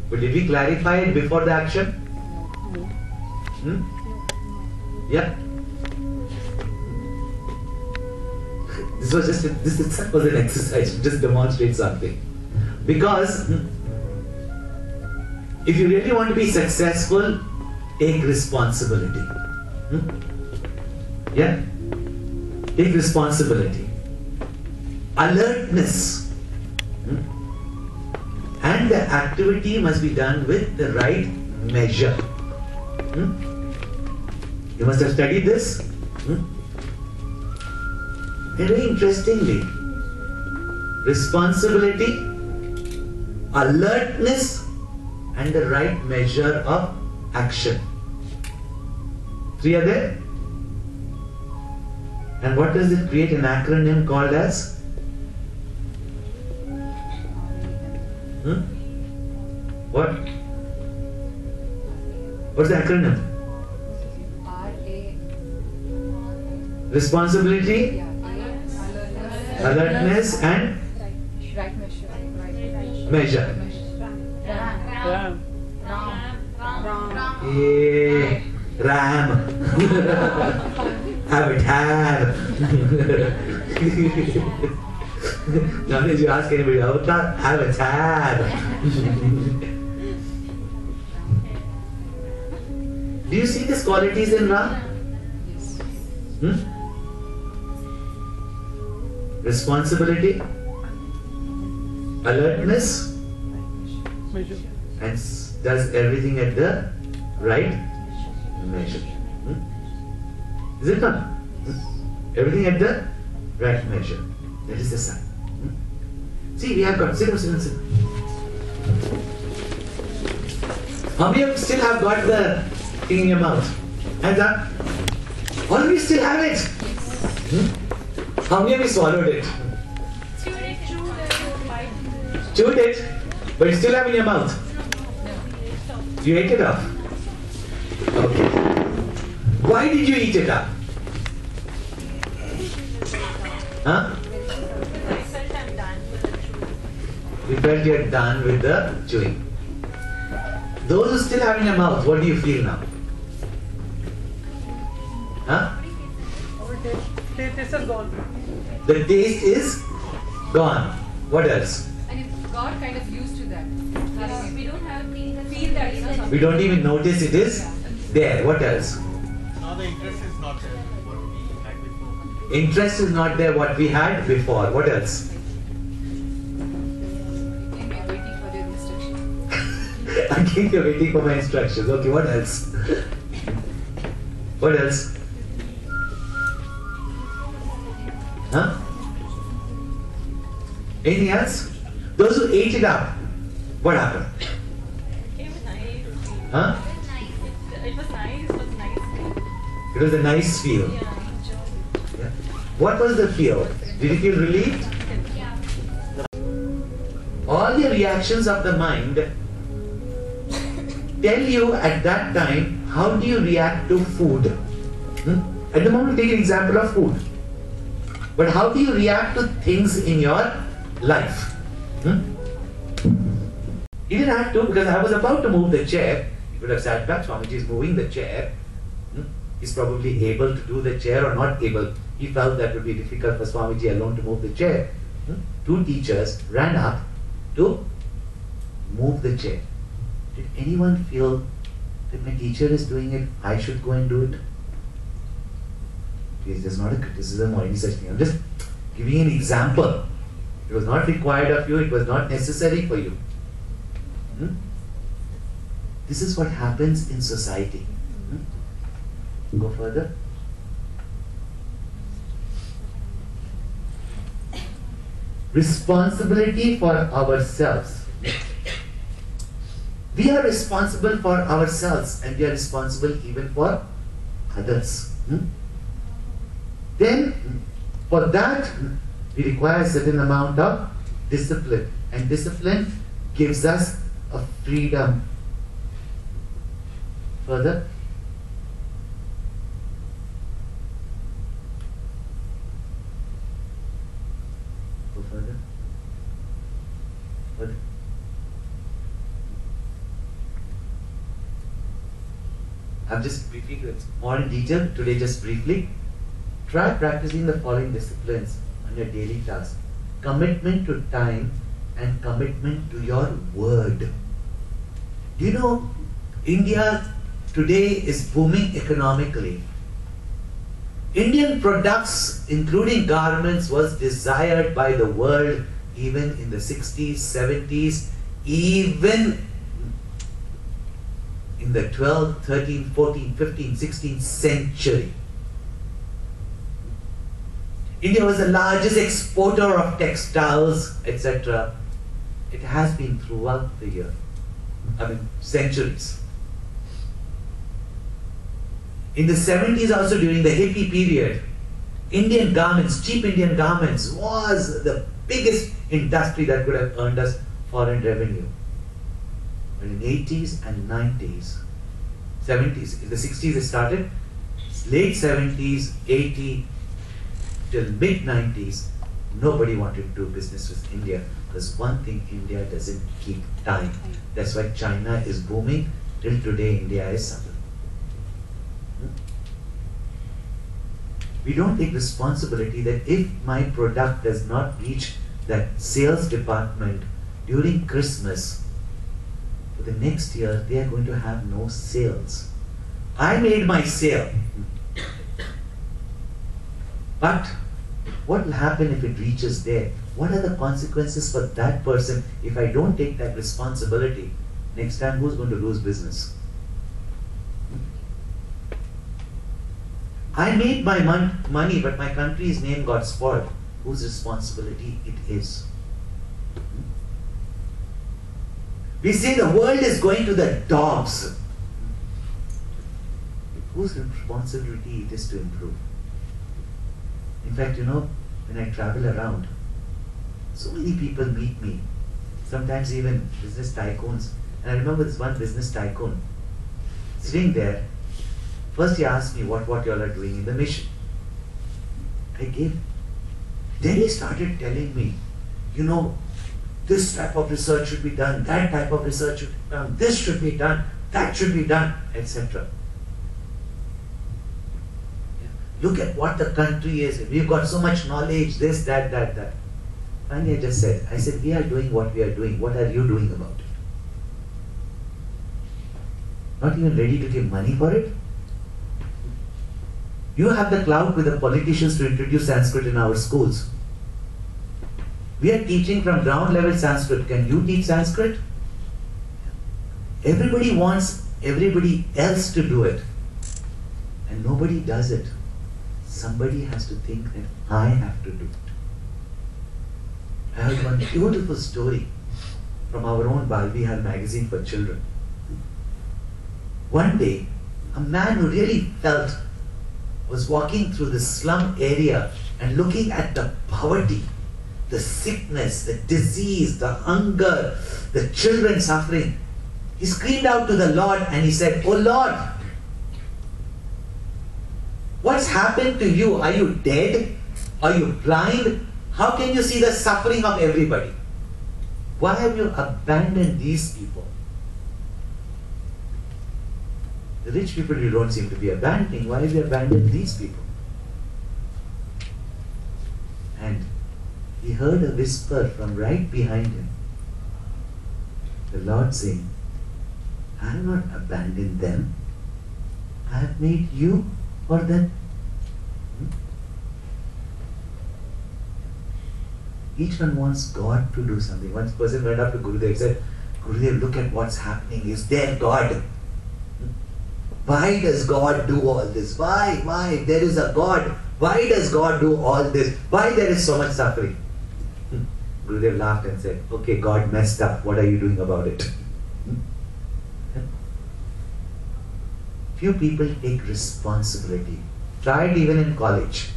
But did we clarify it before the action? Yeah. This itself was an exercise to just demonstrate something. Because if you really want to be successful, take responsibility. Yeah? Take responsibility. Alertness. And the activity must be done with the right measure. You must have studied this. And very interestingly, responsibility, alertness, and the right measure of action. 3 are there? And what does it create? An acronym called as? What? What's the acronym? Responsibility, alertness, and measure. RAM. Have it, have. Nowadays you ask anybody, have it, have. Do you see these qualities in Ram? Responsibility, alertness, and does everything at the right measure. Is it not? Everything at the right measure. That is the sign. See, we have got, sit. How many of you still have got the thing in your mouth? Hands up. All of you still have it? How many of you swallowed it? Chewed it, but you still have it in your mouth. You ate it up. Okay. Why did you eat it up? Huh? You felt you are done with the chewing. Those who still have in your mouth, what do you feel now? Huh? The taste is gone. The taste is gone. What else? And if God kind of used to that. We don't have feel that, you know, We don't even notice it is there. What else? Now the interest is not there, what we had before. Interest is not there what we had before. What else? Again you're waiting for my instructions. Okay, what else? What else? Huh? Anything else? Those who ate it up, what happened? It was nice. Huh? It was nice. It was nice. It was a nice feel. Yeah, I enjoyed it. Yeah. What was the feel? Did you feel relieved? Yeah. All the reactions of the mind tell you at that time how do you react to food. At the moment, take an example of food. But how do you react to things in your life? He didn't have to, because I was about to move the chair. He could have sat back. Swamiji is moving the chair. He's probably able to do the chair or not able. He felt that would be difficult for Swamiji alone to move the chair. 2 teachers ran up to move the chair. Did anyone feel that my teacher is doing it, I should go and do it? It's just not a criticism or any such thing. I'm just giving an example. It was not required of you, it was not necessary for you. This is what happens in society. Go further. Responsibility for ourselves. We are responsible for ourselves and we are responsible even for others. Then, for that, we require a certain amount of discipline. And discipline gives us a freedom. Further. Go further. Further. I'm just briefly, more in detail today, just briefly. Try practicing the following disciplines on your daily tasks. Commitment to time and commitment to your word. Do you know, India today is booming economically. Indian products, including garments, was desired by the world even in the 60s, 70s, even in the 12th, 13th, 14th, 15th, 16th century. India was the largest exporter of textiles, etc. It has been throughout the year, centuries. In the 70s also, during the hippie period, Indian garments, cheap Indian garments, was the biggest industry that could have earned us foreign revenue. But in 80s and 90s, 70s, in the 60s it started, late 70s, 80s, till mid 90s, nobody wanted to do business with India. There's one thing, India doesn't keep time. That's why China is booming. Till today, India is suffering. We don't take responsibility that if my product does not reach that sales department during Christmas, for the next year, they are going to have no sales. I made my sale. But what will happen if it reaches there? What are the consequences for that person if I don't take that responsibility? Next time, who's going to lose business? I made my money, but my country's name got spoiled. Whose responsibility it is? We say the world is going to the dogs. Whose responsibility it is to improve? In fact, when I travel around, so many people meet me, sometimes even business tycoons. And I remember this one business tycoon sitting there. First he asked me what you all are doing in the mission. I gave. Then he started telling me, this type of research should be done, that type of research should be done, this should be done, that should be done, etc. Look at what the country is. We've got so much knowledge, this, that. Finally I said, we are doing what we are doing. What are you doing about it? Not even ready to give money for it? You have the clout with the politicians to introduce Sanskrit in our schools. We are teaching from ground level Sanskrit. Can you teach Sanskrit? Everybody wants everybody else to do it. And nobody does it. Somebody has to think that I have to do it. I have one beautiful story from our own Balvihar magazine for children. One day, a man who really felt was walking through the slum area and looking at the poverty, the sickness, the disease, the hunger, the children suffering. He screamed out to the Lord and he said, "Oh Lord, what's happened to you? Are you dead? Are you blind? How can you see the suffering of everybody? Why have you abandoned these people?" The rich people you don't seem to be abandoning. Why have you abandoned these people? And he heard a whisper from right behind him. The Lord saying, "I have not abandoned them. I have made you for them." Each one wants God to do something. One person went up to Gurudev and said, "Gurudev, look at what's happening. Is there God? Why does God do all this? Why? If there is a God, why does God do all this? Why there is so much suffering?" Gurudev laughed and said, "Okay, God messed up. What are you doing about it?" Few people take responsibility. Try it even in college.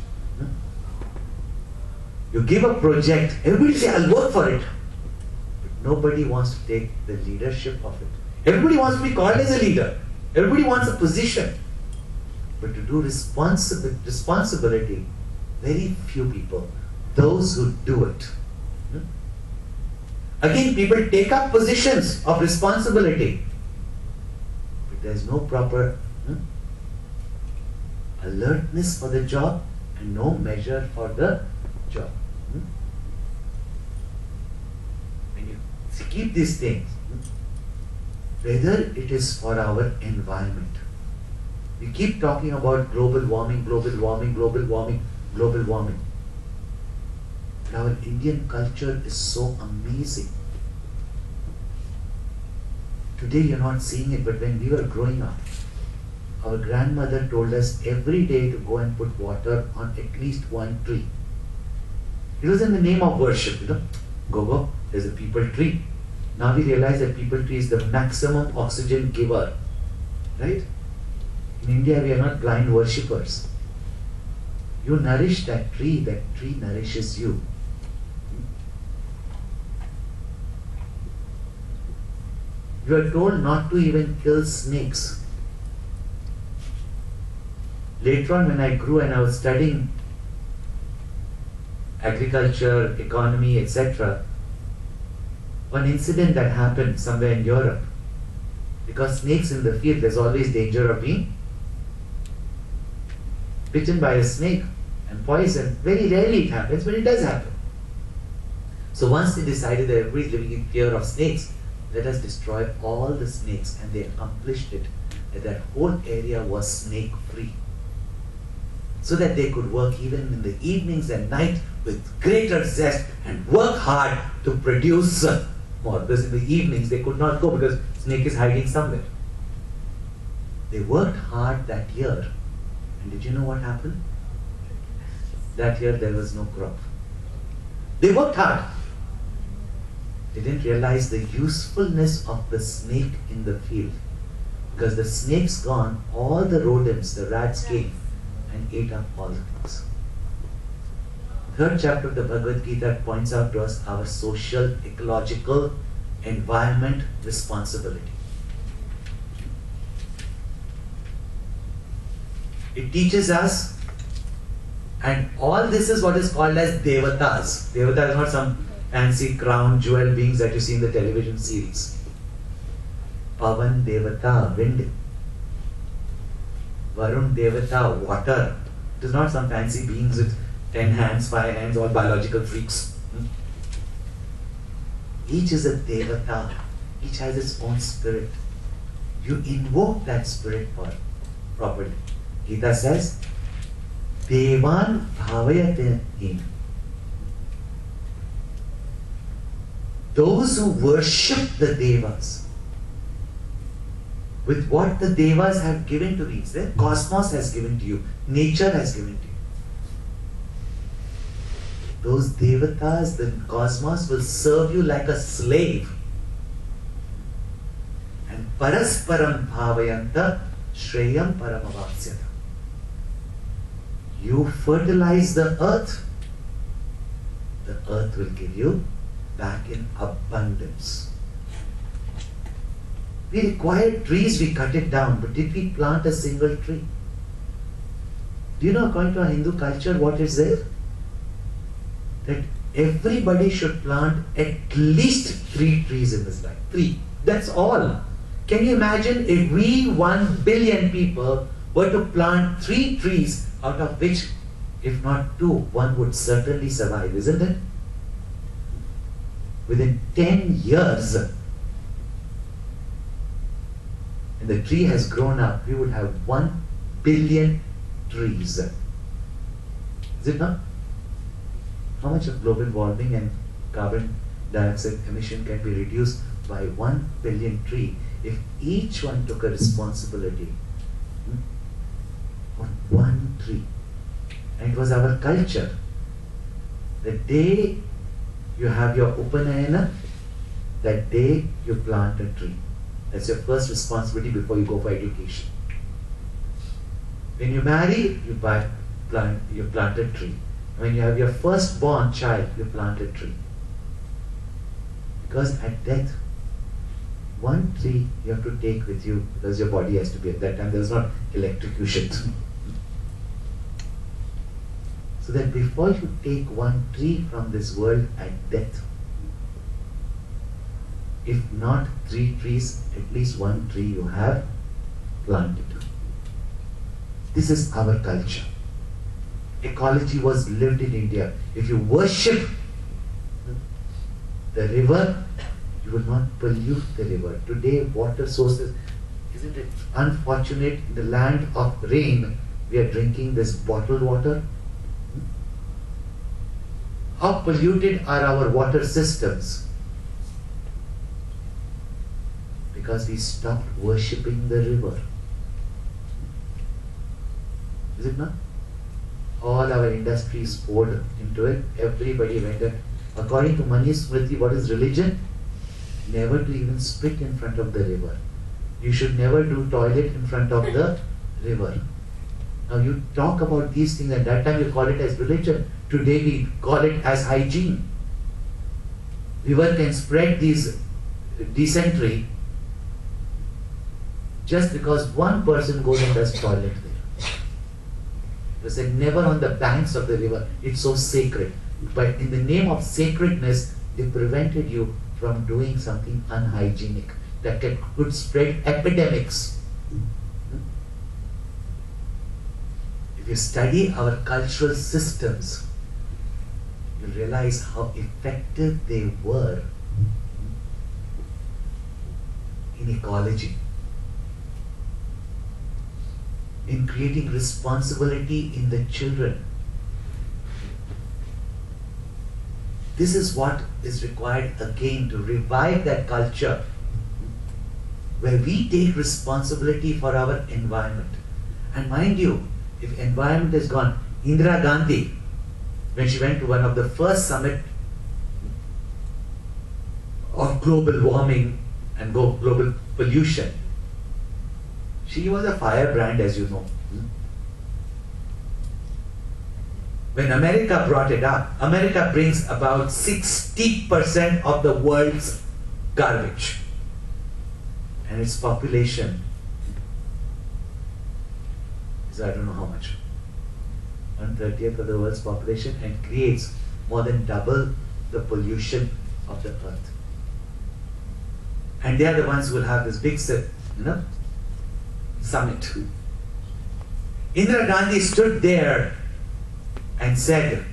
You give a project, everybody say, "I'll work for it." But nobody wants to take the leadership of it. Everybody wants to be called as a leader. Everybody wants a position. But to do responsibility, very few people. Those who do it. Again, people take up positions of responsibility. But there's no proper alertness for the job and no measure for the job. When you keep these things, whether it is for our environment, we keep talking about global warming, global warming, global warming, global warming. But our Indian culture is so amazing. Today you're not seeing it, but when we were growing up, our grandmother told us every day to go and put water on at least one tree. It was in the name of worship, Go, there's a peepal tree. Now we realize that peepal tree is the maximum oxygen giver, right? In India, we are not blind worshippers. You nourish that tree nourishes you. You are told not to even kill snakes. Later on, when I grew and I was studying agriculture, economy, etc., one incident that happened somewhere in Europe, because snakes in the field, there's always danger of being bitten by a snake and poisoned. Very rarely it happens, but it does happen. So once they decided that everybody is living in fear of snakes, let us destroy all the snakes, and they accomplished it. That whole area was snake free, so that they could work even in the evenings and night with greater zest and work hard to produce more. Because in the evenings they could not go because snake is hiding somewhere. They worked hard that year, and did you know what happened? That year there was no crop. They worked hard. They didn't realize the usefulness of the snake in the field. Because the snake's gone, all the rodents, the rats came and ate up all the things. Third chapter of the Bhagavad Gita points out to us our social, ecological, environment responsibility. It teaches us, and all this is what is called as Devatas. Devata is not some fancy crown jewel beings that you see in the television series. Pavan Devata, wind. Varun Devata, water. It is not some fancy beings with 10 hands, 5 hands, all biological freaks. Each is a Devata. Each has its own spirit. You invoke that spirit properly. Gita says, Devan bhavayate him. Those who worship the Devas with what the Devas have given to these, the cosmos has given to you, nature has given to you. Those Devatas, the cosmos, will serve you like a slave. And parasparam bhavayanta shreyam paramavasyata. You fertilize the earth will give you back in abundance. We required trees, we cut it down, but did we plant a single tree? Do you know, according to our Hindu culture, what is there? That everybody should plant at least 3 trees in this life. 3. That's all. Can you imagine if we 1 billion people were to plant 3 trees, out of which, if not 2, 1 would certainly survive, isn't it? Within 10 years, and the tree has grown up, we would have 1 billion trees. Is it not? How much of global warming and carbon dioxide emission can be reduced by 1 billion tree if each one took a responsibility on 1 tree? And it was our culture. The day you have your Upanayana, that day you plant a tree. That's your first responsibility before you go for education. When you marry, you plant a tree. When you have your firstborn child, you plant a tree. Because at death, 1 tree you have to take with you, because your body has to be, at that time there was not electrocution. So that before you take 1 tree from this world at death, if not 3 trees, at least 1 tree you have planted. This is our culture. Ecology was lived in India. If you worship the river, you will not pollute the river. Today, water sources, isn't it unfortunate, in the land of rain, we are drinking this bottled water? How polluted are our water systems? Because we stopped worshipping the river. Is it not? All our industries poured into it. Everybody went there. According to Mani Smriti, what is religion? Never to even spit in front of the river. You should never do toilet in front of the river. Now you talk about these things, at that time you call it as religion. Today we call it as hygiene. River can spread these dysentery just because one person goes and does toilet there. They said never on the banks of the river. It's so sacred. But in the name of sacredness, they prevented you from doing something unhygienic that could spread epidemics. If you study our cultural systems, you realize how effective they were in ecology, in creating responsibility in the children. This is what is required again to revive that culture where we take responsibility for our environment. And mind you, if environment is gone, Indira Gandhi, when she went to one of the first summit of global warming and global pollution, she was a firebrand, as you know. When America brought it up, America brings about 60% of the world's garbage. And its population is, I don't know how much, 1/30th of the world's population, and creates more than double the pollution of the earth. And they are the ones who will have this big summit. Indira Gandhi stood there and said,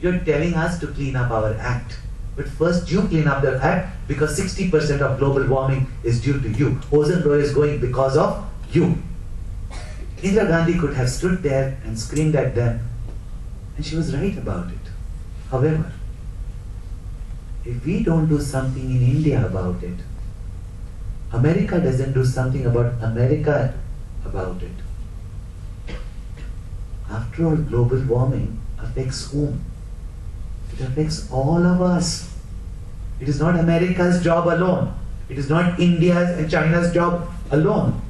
"You're telling us to clean up our act. But first you clean up the act, because 60% of global warming is due to you. Ozone layer is going because of you." Indira Gandhi could have stood there and screamed at them, and she was right about it. However, if we don't do something in India about it, America doesn't do something about America about it. After all, global warming affects whom? It affects all of us. It is not America's job alone. It is not India's and China's job alone.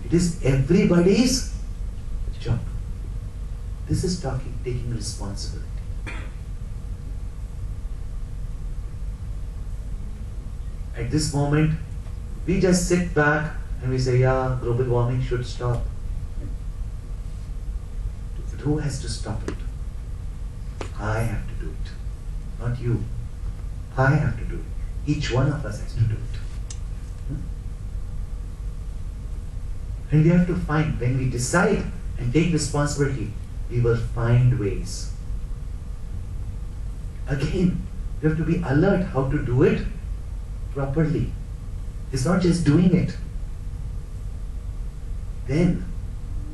It is everybody's job. This is taking responsibility. At this moment, we just sit back and we say, yeah, global warming should stop. But who has to stop it? I have to do it, not you. I have to do it. Each one of us has to do it. And we have to find, when we decide and take responsibility, we will find ways. Again, we have to be alert how to do it properly. It's not just doing it. Then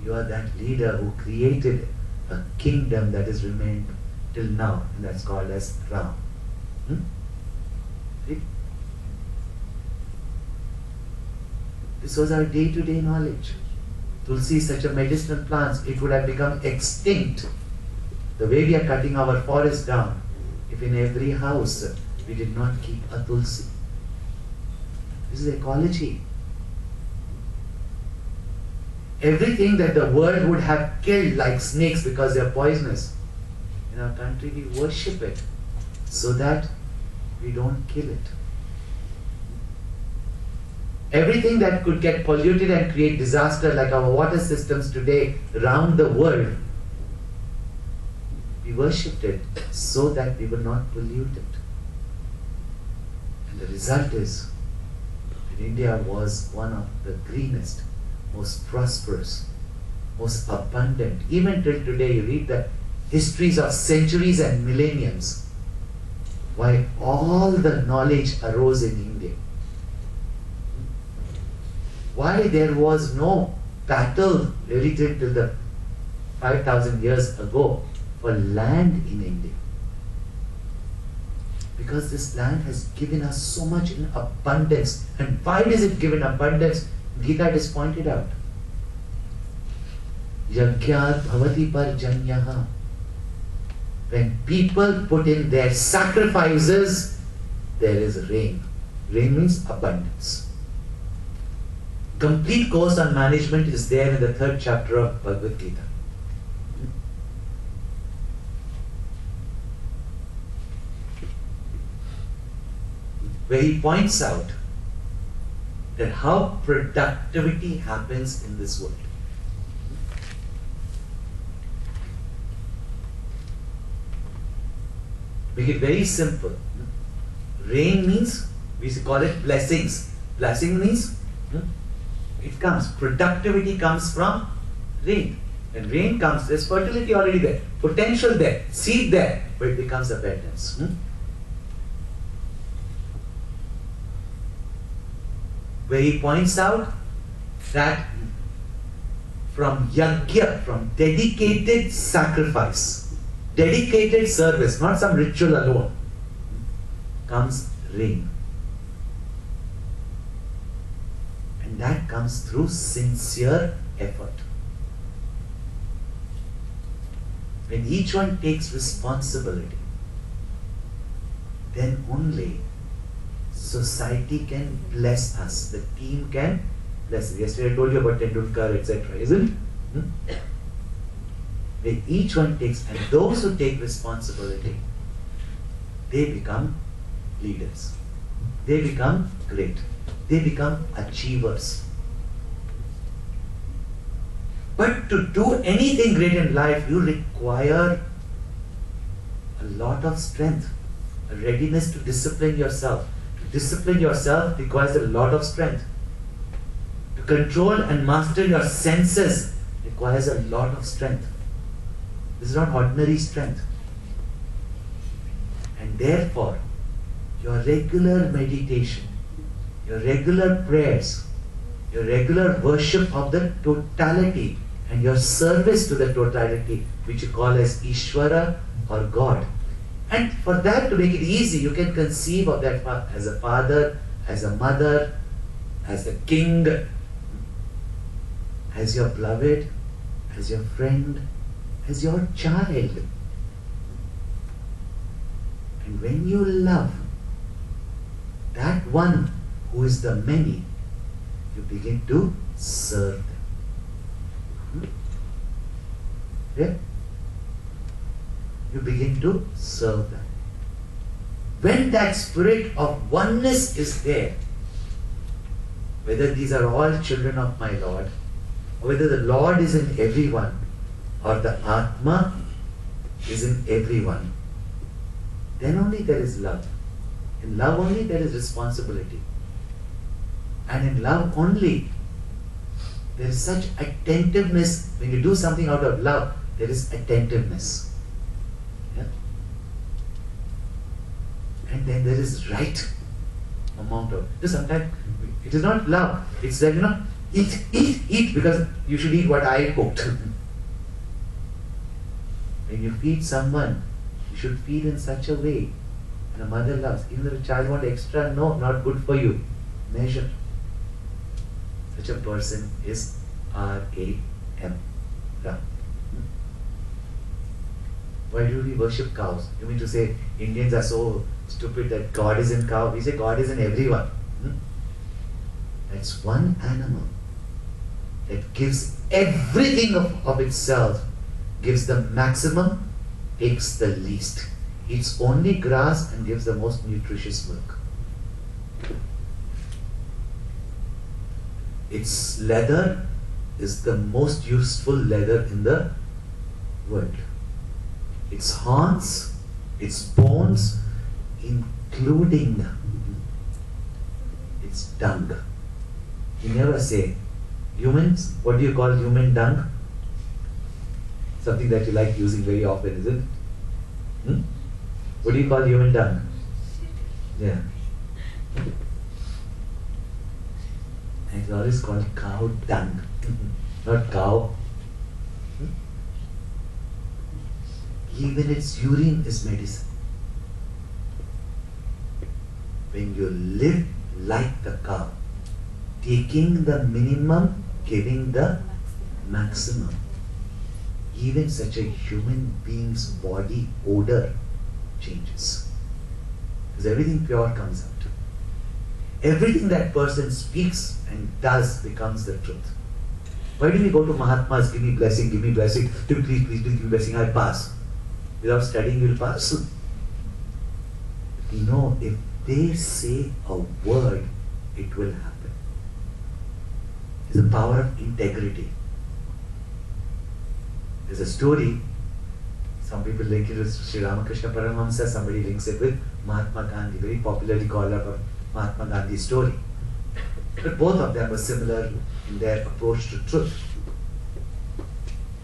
you are that leader who created a kingdom that has remained till now, and that's called as Ram. See? This was our day-to-day knowledge. Tulsi is such a medicinal plant, it would have become extinct. The way we are cutting our forest down, if in every house we did not keep a Tulsi. This is ecology. Everything that the world would have killed like snakes because they are poisonous, in our country we worship it so that we don't kill it. Everything that could get polluted and create disaster, like our water systems today around the world, we worshipped it so that we will not pollute it. And the result is that India was one of the greenest, most prosperous most abundant. Even till today, you read the histories of centuries and millenniums, why all the knowledge arose in India. Why there was no battle really till the 5,000 years ago for land in India. Because this land has given us so much in abundance. And why does it give in abundance? Gita has pointed out. Yagyat bhavati parjanyaha. When people put in their sacrifices, there is rain. Rain means abundance. Complete course on management is there in the 3rd chapter of Bhagavad Gita. Where he points out that how productivity happens in this world. Make it very simple. Rain means, we call it blessings. Blessing means, it comes. Productivity comes from rain. When rain comes, there's fertility already there, potential there, seed there, but it becomes abundance. Where he points out that from yajna, from dedicated sacrifice, dedicated service, not some ritual alone, comes rain. And that comes through sincere effort. When each one takes responsibility, then only society can bless us. The team can bless us. Yesterday I told you about Tendulkar, etc. Isn't it? When each one takes, and those who take responsibility, they become leaders. They become great. They become achievers. But to do anything great in life, you require a lot of strength, a readiness to discipline yourself. To discipline yourself requires a lot of strength. To control and master your senses requires a lot of strength. This is not ordinary strength. And therefore, your regular meditation, your regular prayers, your regular worship of the totality and your service to the totality, which you call as Ishvara or God. And for that, to make it easy, you can conceive of that as a father, as a mother, as a king, as your beloved, as your friend, as your child. And when you love that one who is the many, you begin to serve them. Yeah? You begin to serve them. When that spirit of oneness is there, whether these are all children of my Lord, or whether the Lord is in everyone, or the Atma is in everyone, then only there is love. In love only there is responsibility. And in love only there is such attentiveness. When you do something out of love, there is attentiveness. Yeah? And then there is right amount of. Sometimes it is not love. It's like, eat because you should eat what I cooked. When you feed someone, you should feed in such a way. And a mother loves. Even if a child wants extra, no, not good for you. Measure. Such a person is R-A-M. Ram. Why do we worship cows? You mean to say Indians are so stupid that God is in cow? We say God is in everyone. That's one animal that gives everything of itself, gives the maximum, takes the least. Eats only grass and gives the most nutritious milk. Its leather is the most useful leather in the world. Its horns, its bones, including its dung. You never say, humans, what do you call human dung? Something that you like using very often, is it? What do you call human dung? Yeah. And it's always called cow dung, not cow. Even its urine is medicine. When you live like the cow, taking the minimum, giving the maximum, even such a human being's body odor changes. Because everything pure comes out. Everything that person speaks and does becomes the truth. Why do we go to Mahatmas, give me blessing, please, please, please give me blessing, I pass. Without studying, you'll pass. No, if they say a word, it will happen. It's the power of integrity. There's a story, some people link it with Sri Ramakrishna Paramahamsa, somebody links it with Mahatma Gandhi, very popularly called up a Mahatma Gandhi story. But both of them were similar in their approach to truth.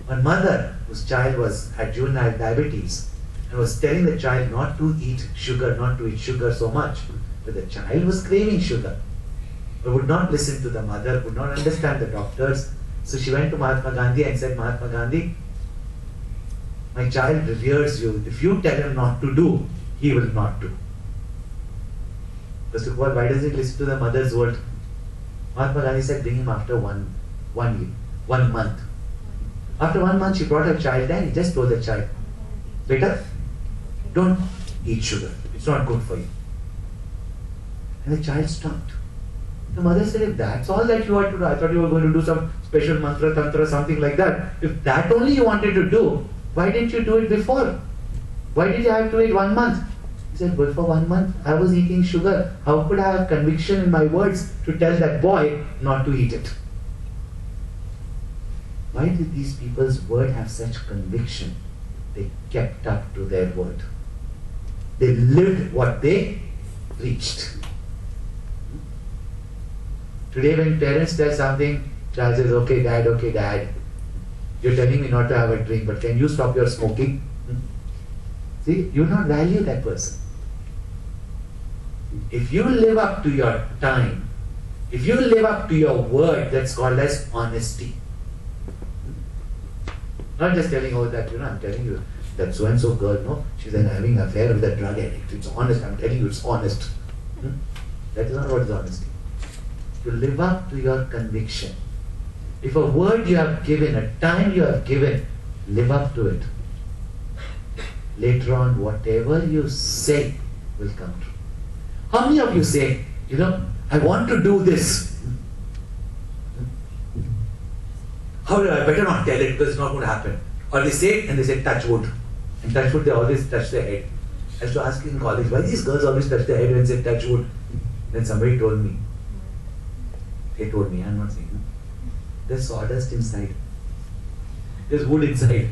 One mother whose child had juvenile diabetes and was telling the child not to eat sugar so much. But the child was craving sugar, but would not listen to the mother, would not understand the doctors. So she went to Mahatma Gandhi and said, Mahatma Gandhi, my child reveres you. If you tell him not to do, he will not do. First of all, why does he listen to the mother's word? Mahatma Gandhi said, bring him after one month. After 1 month, she brought her child and he just told the child, beta, don't eat sugar. It's not good for you. And the child stopped. The mother said, if that's all that you want to do, I thought you were going to do some special mantra, tantra, something like that. If that only you wanted to do, why didn't you do it before? Why did you have to wait 1 month? He said, well, for 1 month, I was eating sugar. How could I have conviction in my words to tell that boy not to eat it? Why did these people's word have such conviction? They kept up to their word. They lived what they preached. Today when parents tell something, child says, okay dad, you're telling me not to have a drink, but can you stop your smoking? See, you not value that person. If you live up to your time, if you live up to your word, that's called as honesty. Not just telling, oh, that, I'm telling you, that so-and-so girl, no, she's having an affair with a drug addict. It's honest, I'm telling you, it's honest. That is not what is honesty. To live up to your conviction. If a word you have given, a time you have given, live up to it. Later on, whatever you say will come true. How many of you say, I want to do this? How do I better not tell it because it's not going to happen? Or they say it and they say touch wood. And touch wood, they always touch their head. I used to ask in college, why these girls always touch their head and say touch wood? Then somebody told me. They told me, I'm not saying. There's sawdust inside. There's wood inside.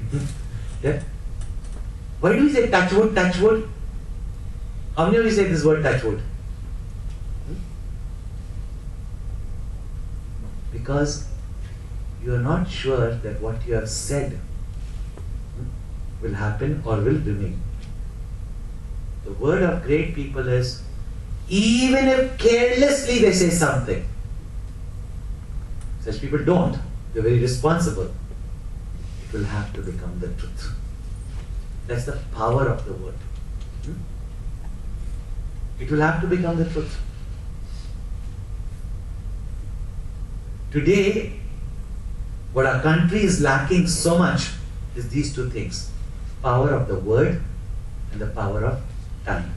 Yeah? Why do we say touch wood, touch wood? How many of you say this word touch wood? Because you are not sure that what you have said will happen or will remain. The word of great people is, even if carelessly they say something, such people don't, they're very responsible, it will have to become the truth. That's the power of the word. It will have to become the truth. Today, what our country is lacking so much is these two things. Power of the word and the power of time.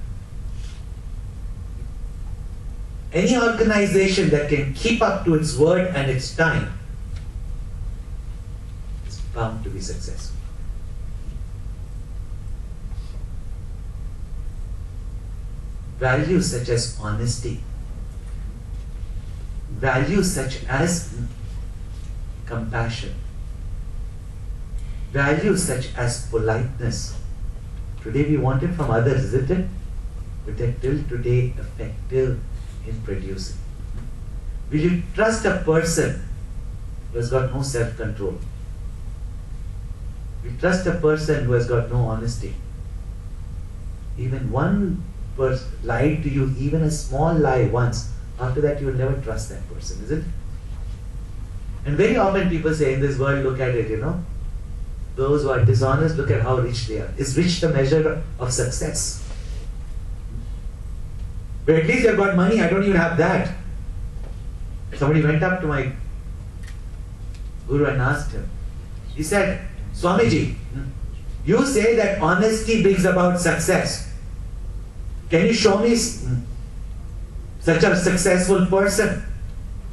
Any organization that can keep up to its word and its time is bound to be successful. Values such as honesty, values such as compassion, values such as politeness. Today we want it from others, isn't it? But they're till today effective in producing. Will you trust a person who has got no self-control? You trust a person who has got no honesty. Even one person lied to you, even a small lie once, after that you will never trust that person, is it? And very often people say in this world, look at it, those who are dishonest, look at how rich they are. Is rich the measure of success? But at least they've got money, I don't even have that. Somebody went up to my guru and asked him. He said, Swamiji, you say that honesty brings about success. Can you show me such a successful person?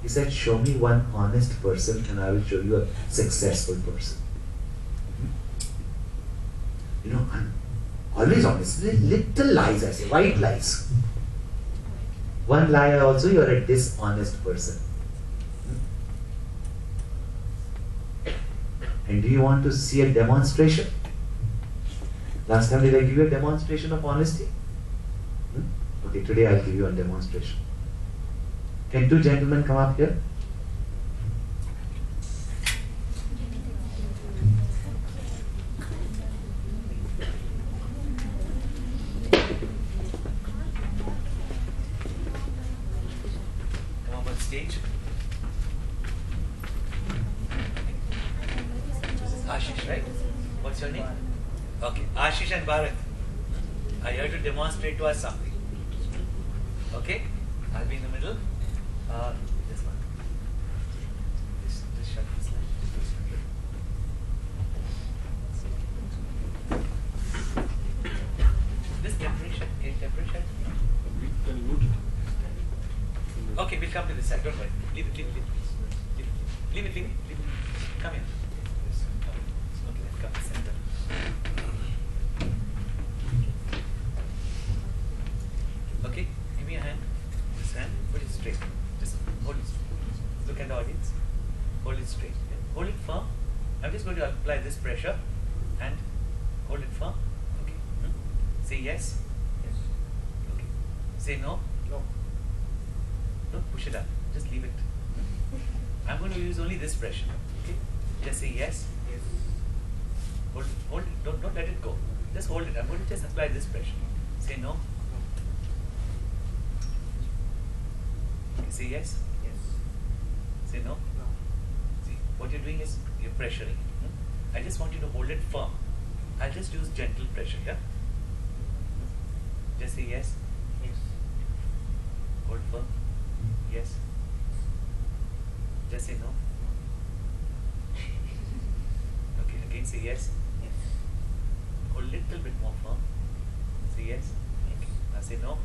He said, show me one honest person and I will show you a successful person. I'm always honest. Little lies, I say, white lies. One lie also, you are a dishonest person. And do you want to see a demonstration? Last time did I give you a demonstration of honesty? Okay, today I'll give you a demonstration. Can two gentlemen come up here? Come up on stage. This is Ashish, right? What's your name? Okay, Ashish and Bharat are here to demonstrate to us something. Okay, I'll be in the middle. This one. Just shut this line. This temperature, can you temperature? Okay, we'll come to this side. Don't worry. Leave it. Leave it. Come here. Yes, come. Okay, let's come to the center. Okay, give me a hand. This hand, put it straight. Just hold it straight. Look at the audience. Hold it straight. Okay. Hold it firm. I'm just going to apply this pressure and hold it firm. Okay. Say yes. Yes. Okay. Say no. No. Don't push it up. Just leave it. I'm going to use only this pressure. Okay. Just say yes. Yes. Hold it. Don't let it go. Just hold it. I'm going to just apply this pressure. Say no. Say yes? Yes. Say no? No. See, what you're doing is you're pressuring. I just want you to hold it firm. I'll just use gentle pressure, yeah? Just say yes? Yes. Hold firm? Yes. Just say no? Okay, again say yes? Yes. Hold a little bit more firm. Say yes? Okay. Now say no?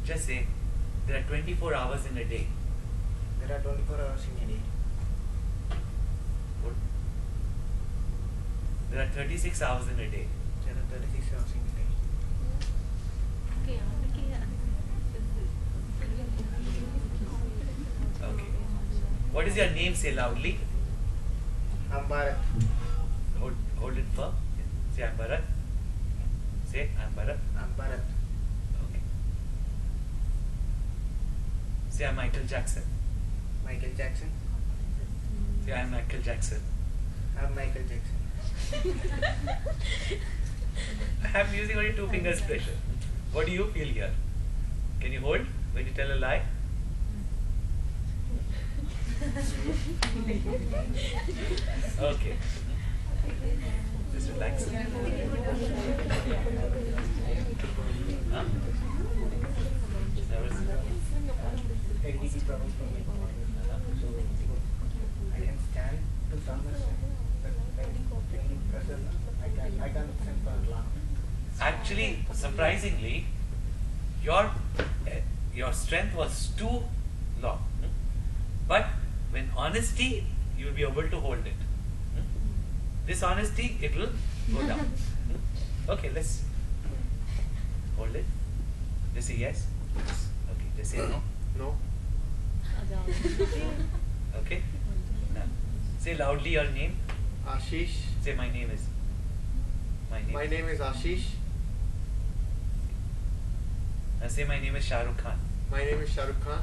Just say, there are 24 hours in a day. There are 24 hours in a day. Good. There are 36 hours in a day. There are 36 hours in a day. Okay. What is your name? Say loudly. I'm Bharat. Hold it firm. Say I'm Bharat. Say I'm Bharat. I'm Bharat. Say I'm Michael Jackson. Michael Jackson. Say I'm Michael Jackson. I'm Michael Jackson. I'm using only two fingers pressure. What do you feel here? Can you hold when you tell a lie? Okay. Just relax. Huh? I can stand to some extent, but I can't stand for long. Actually, surprisingly, your strength was too long. But when honesty, you will be able to hold it. This honesty, it will go down. Okay, let's hold it. Just say yes. Okay, just say no. No. Okay. Now, say loudly your name. Ashish. Say my name is. My name is Ashish. Now say my name is Shah Rukh Khan. My name is Shah Rukh Khan.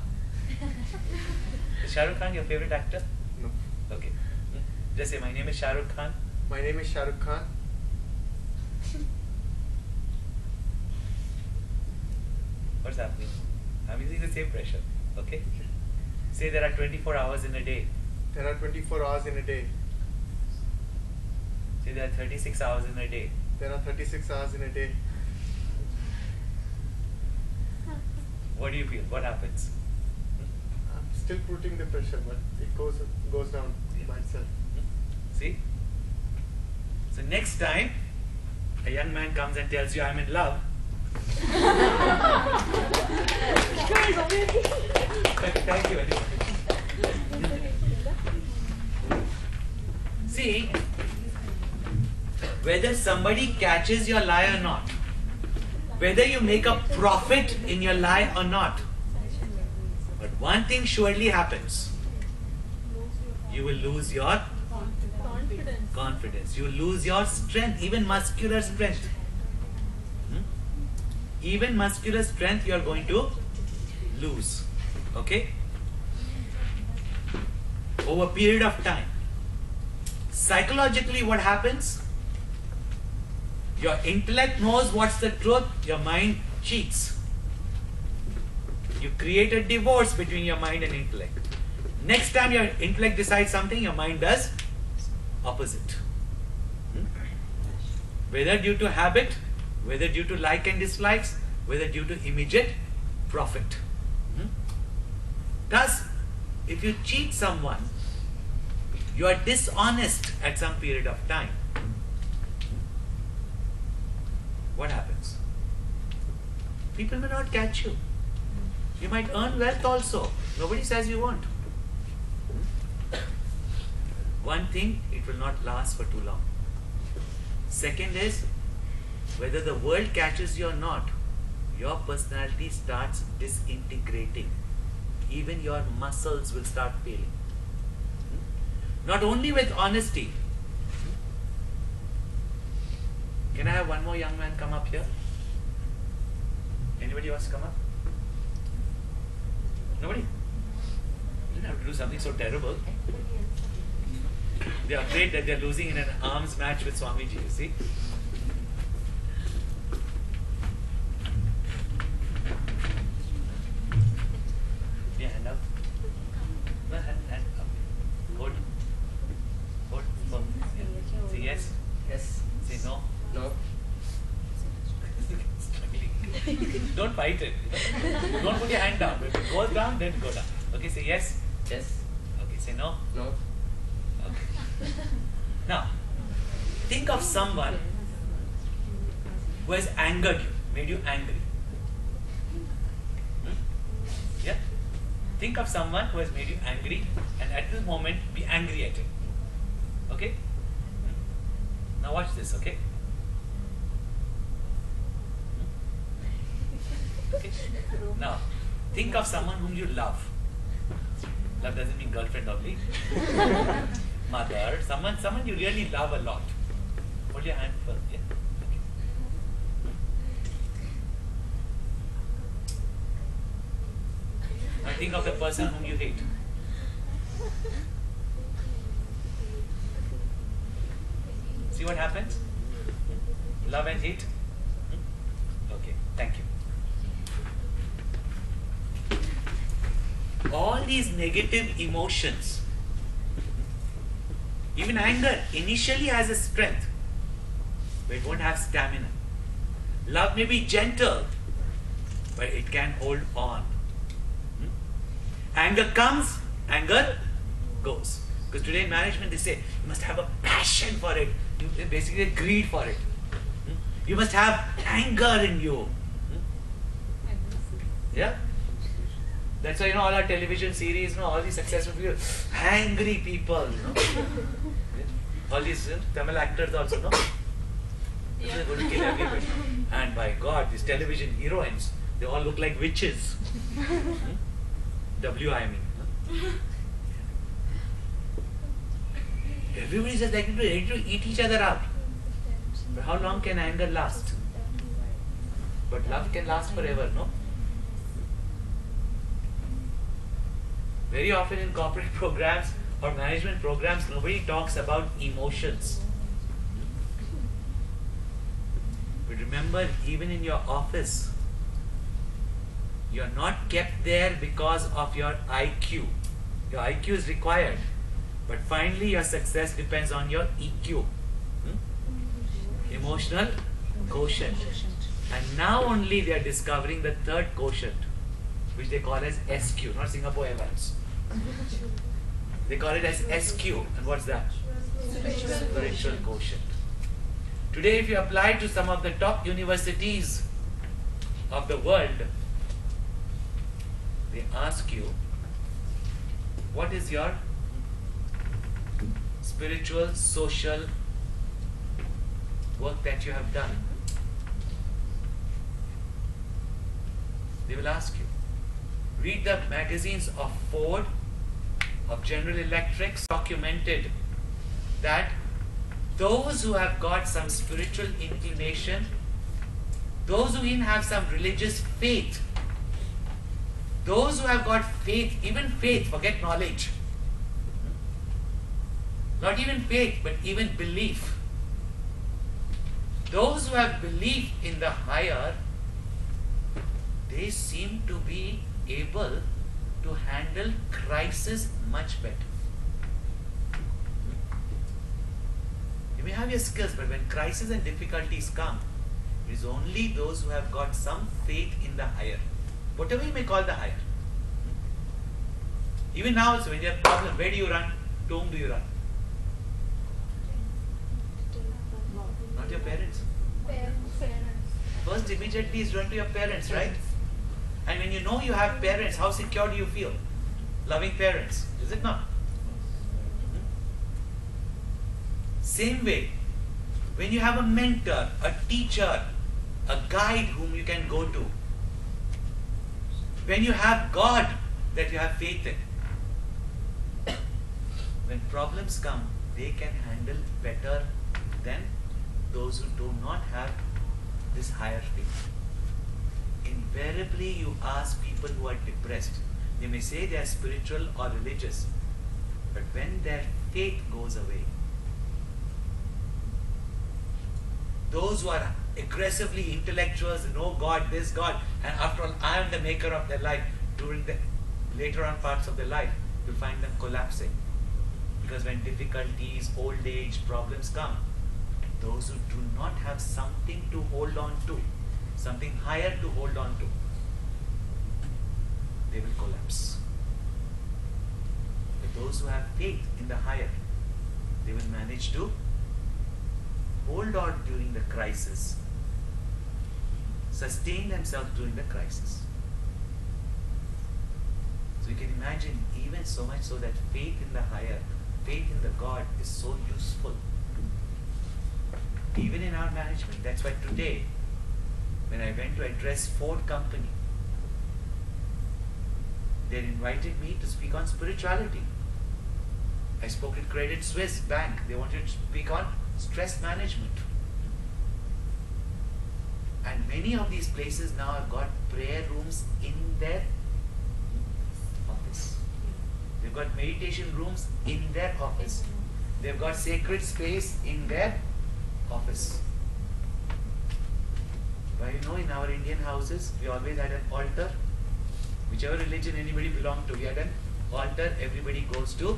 Is Shah Rukh Khan your favorite actor? No. Okay. Just say, my name is Shah Rukh Khan. My name is Shah Rukh Khan. What's happening? I'm using the same pressure. Okay? Say there are 24 hours in a day. There are 24 hours in a day. Say there are 36 hours in a day. There are 36 hours in a day. What do you feel? What happens? I'm still putting the pressure, but it goes down by itself. See? So next time a young man comes and tells you, I'm in love. Thank you very much. See, whether somebody catches your lie or not, whether you make a profit in your lie or not, but one thing surely happens. You will lose your confidence. You will lose your strength, even muscular strength. Even muscular strength you are going to lose. Okay? Over a period of time. Psychologically, what happens? Your intellect knows what's the truth, your mind cheats. You create a divorce between your mind and intellect. Next time your intellect decides something, your mind does opposite. Whether due to habit, whether due to like and dislikes, whether due to immediate profit. Thus, if you cheat someone, you are dishonest at some period of time. What happens? People may not catch you. You might earn wealth also. Nobody says you won't. One thing, it will not last for too long. Second is, whether the world catches you or not, your personality starts disintegrating. Even your muscles will start failing. Not only with honesty. Can I have one more young man come up here? Anybody wants to come up? Nobody? You don't have to do something so terrible. They are afraid that they are losing in an arms match with Swamiji, you see? Yeah, hand up. No, hand up. Hold. Hold. Yeah. Say yes. Yes. Say no. No. Struggling. Don't fight it. Don't put your hand down. If it goes down, then go down. Okay, say yes. Yes. Okay, say no. No. Okay. Now, think of someone who has angered you, made you angry. Yeah? Think of someone who has made you angry and at this moment be angry at him. Okay? Now watch this, okay? Okay? Now, think of someone whom you love. Love doesn't mean girlfriend only. Mother, someone you really love a lot. Hold your hand first. Yeah? Okay. Now think of the person whom you hate. See what happens? Love and hate? Okay, thank you. All these negative emotions, even anger, initially has a strength, but it won't have stamina. Love may be gentle, but it can hold on. Anger comes, anger goes. Because today in management they say, you must have a passion for it. Basically a greed for it. You must have anger in you. Yeah? That's why, all our television series, all these successful people, angry people, all these Tamil actors also, no? They're going to kill everybody. And by God, these television heroines, they all look like witches. I mean. Everybody's just like ready to eat each other up. But how long can anger last? But love can last forever, no? Very often in corporate programs, or management programs, nobody talks about emotions. But remember, even in your office, you're not kept there because of your IQ. Your IQ is required, but finally your success depends on your EQ. Emotional quotient. And now only they are discovering the third quotient, which they call as SQ, not Singapore Airlines. They call it as SQ. And what's that? Spiritual quotient. Today, if you apply to some of the top universities of the world, they ask you, what is your spiritual, social work that you have done? They will ask you. Read the magazines of Ford, of General Electric, documented that those who have got some spiritual inclination, those who even have some religious faith, those who have got faith, even faith, forget knowledge, not even faith, but even belief. Those who have belief in the higher, they seem to be able to handle crisis much better. You may have your skills, but when crisis and difficulties come, it is only those who have got some faith in the higher. Whatever you may call the higher. Even now also, when you have a problem, where do you run? To whom do you run? Not your parents. First immediately is run to your parents, right? And when you know you have parents, how secure do you feel? Loving parents, is it not? Same way, when you have a mentor, a teacher, a guide whom you can go to, when you have God that you have faith in, when problems come, they can handle better than those who do not have this higher faith. Invariably, you ask people who are depressed, they may say they are spiritual or religious, but when their faith goes away, those who are aggressively intellectuals, know God, this God, and after all, I am the maker of their life, during the later on parts of their life, you'll find them collapsing. Because when difficulties, old age, problems come, those who do not have something to hold on to, something higher to hold on to, they will collapse. But those who have faith in the higher, they will manage to hold on during the crisis, sustain themselves during the crisis. So you can imagine, even so much so that faith in the higher, faith in the God is so useful. Even in our management. That's why today, when I went to address Ford company, they invited me to speak on spirituality. I spoke at Credit Suisse Bank. They wanted to speak on stress management. And many of these places now have got prayer rooms in their office. They've got meditation rooms in their office. They've got sacred space in their office. But you know, in our Indian houses, we always had an altar. Whichever religion anybody belonged to, we had an altar. Everybody goes to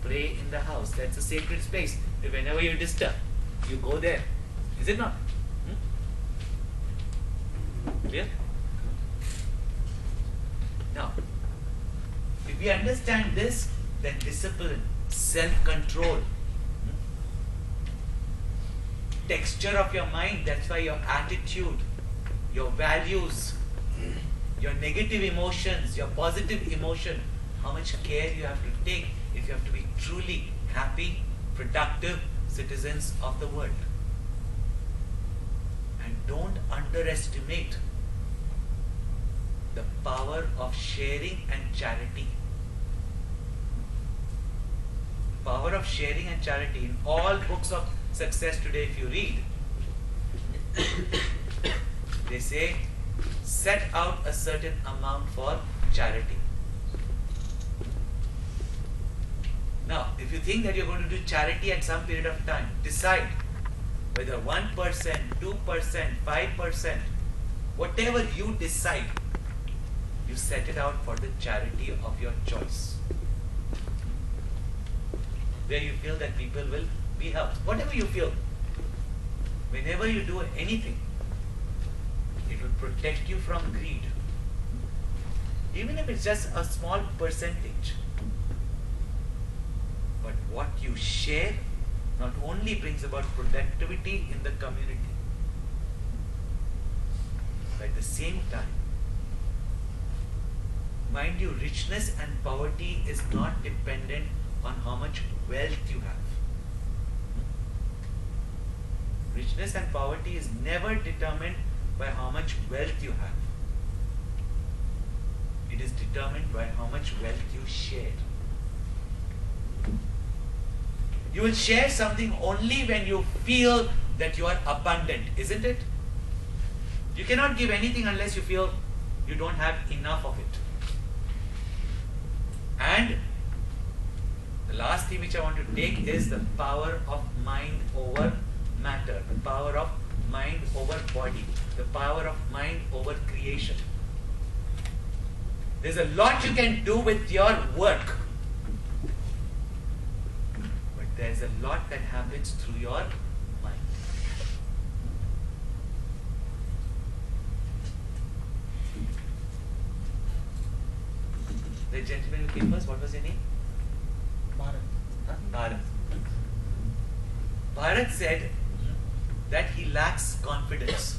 pray in the house. That's a sacred space. Whenever you're disturbed, you go there. Is it not? Clear? Now, if we understand this, then discipline, self-control, texture of your mind, that's why your attitude, your values, your negative emotions, your positive emotion, how much care you have to take if you have to be truly happy, productive citizens of the world. And don't underestimate the power of sharing and charity. Power of sharing and charity. In all books of success today, if you read, they say, set out a certain amount for charity. Now, if you think that you're going to do charity at some period of time, decide whether 1%, 2%, 5%, whatever you decide, you set it out for the charity of your choice. Where you feel that people will be helped. Whatever you feel. Whenever you do anything, it will protect you from greed. Even if it's just a small percentage. But what you share not only brings about productivity in the community, but at the same time, mind you, richness and poverty is not dependent on how much wealth you have. Richness and poverty is never determined by how much wealth you have. It is determined by how much wealth you share. You will share something only when you feel that you are abundant, isn't it? You cannot give anything unless you feel you don't have enough of it. And the last thing which I want to take is the power of mind over matter, the power of mind over body, the power of mind over creation. There's a lot you can do with your work, but there's a lot that happens through your mind. The gentleman who came first, what was your name? Bharat. Bharat said that he lacks confidence.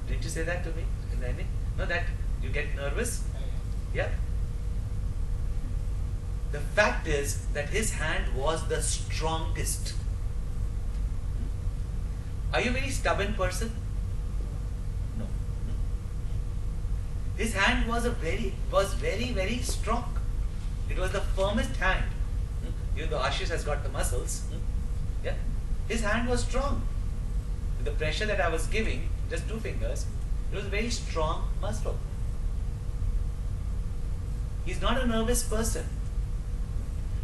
Didn't you say that to me in the ending? No, that you get nervous? Yeah. The fact is that his hand was the strongest. Are you a very stubborn person? No. His hand was very, very strong. It was the firmest hand. Even though Ashish has got the muscles, yeah, his hand was strong. With the pressure that I was giving, just 2 fingers, it was a very strong muscle. He's not a nervous person.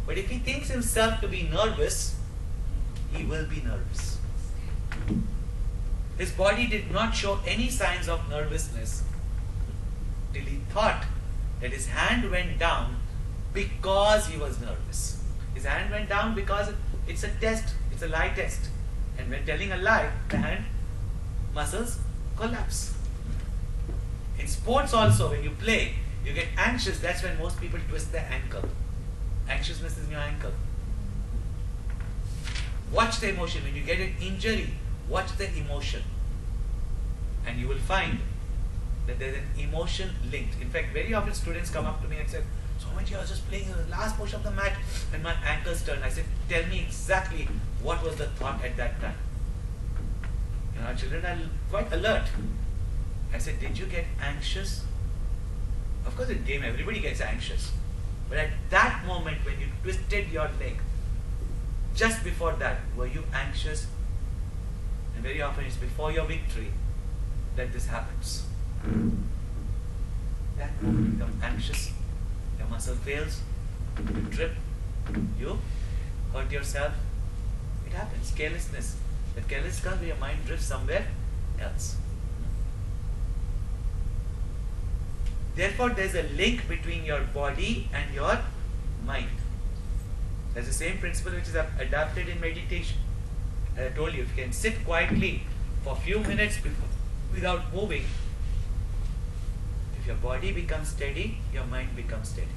But if he thinks himself to be nervous, he will be nervous. His body did not show any signs of nervousness till he thought that his hand went down because he was nervous. His hand went down because it's a test, it's a lie test. And when telling a lie, the hand muscles collapse. In sports also, when you play, you get anxious, that's when most people twist their ankle. Anxiousness is in your ankle. Watch the emotion. When you get an injury, watch the emotion. And you will find that there's an emotion linked. In fact, very often students come up to me and say, Swami, I was just playing the last portion of the match and my ankles turned. I said, tell me exactly what was the thought at that time. You know, our children are quite alert. I said, did you get anxious? Of course in game everybody gets anxious. But at that moment when you twisted your leg, just before that, were you anxious? And very often it's before your victory that this happens. That moment you become anxious, your muscle fails, you trip, you hurt yourself. It happens. Carelessness. That carelessness comes when your mind drifts somewhere else. Therefore, there is a link between your body and your mind. There's the same principle which is adapted in meditation. As I told you, if you can sit quietly for a few minutes without moving, if your body becomes steady, your mind becomes steady.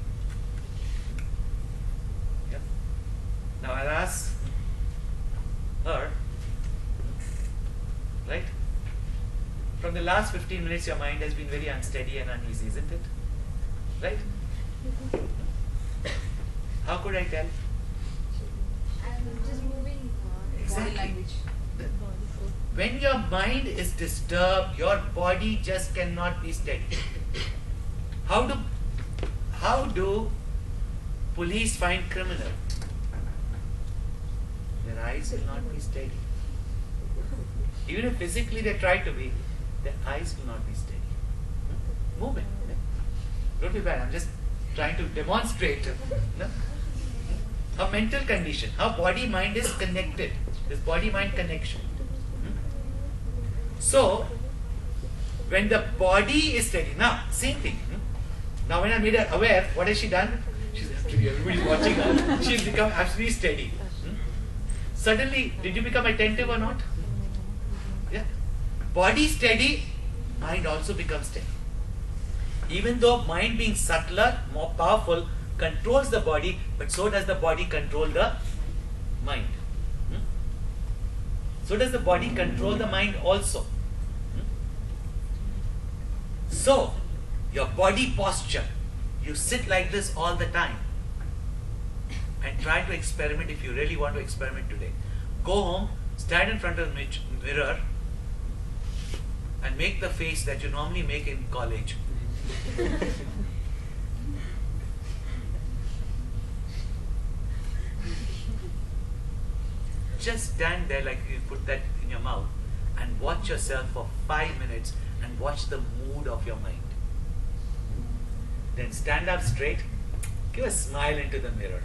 Yep. Now I'll ask her, right? From the last 15 minutes, your mind has been very unsteady and uneasy, isn't it? Right? How could I tell? I'm just moving Exactly. body language. When your mind is disturbed, your body just cannot be steady. How do police find criminal? Their eyes will not be steady. Even if physically they try to be, their eyes will not be steady. Move it. Don't be bad. I'm just trying to demonstrate. No? a mental condition, how body-mind is connected, this body-mind connection. So, when the body is steady, now, same thing. Now when I made her aware, what has she done? She's actually, everybody's watching her, she's become absolutely steady. Suddenly, did you become attentive or not? Yeah. Body steady, mind also becomes steady. Even though mind being subtler, more powerful, controls the body, but so does the body control the mind. So does the body control the mind also. So, your body posture, you sit like this all the time and try to experiment if you really want to experiment today. Go home, stand in front of the mirror and make the face that you normally make in college. Just stand there like you put that in your mouth and watch yourself for 5 minutes and watch the mood of your mind. Then stand up straight, give a smile into the mirror,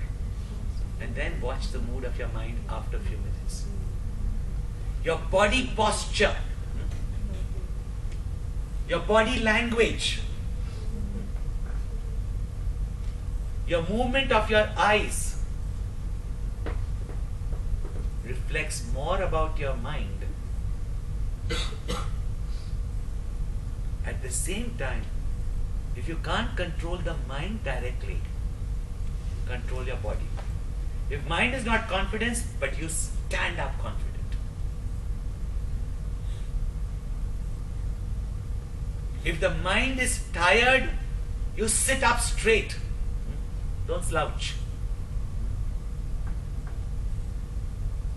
and then watch the mood of your mind after a few minutes. Your body posture, your body language, your movement of your eyes reflects more about your mind. At the same time, if you can't control the mind directly, control your body. If mind is not confidence, but you stand up confident. If the mind is tired, you sit up straight. Don't slouch.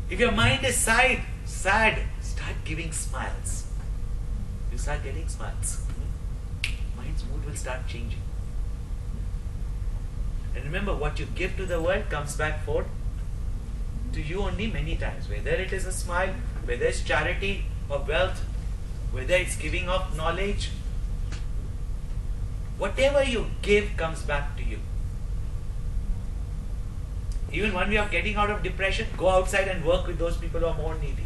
If your mind is sad, start giving smiles. You start getting smiles. Mind's mood will start changing. And remember, what you give to the world comes back to you only many times. Whether it is a smile, whether it's charity or wealth, whether it's giving of knowledge, whatever you give comes back to you. Even one way of getting out of depression, go outside and work with those people who are more needy.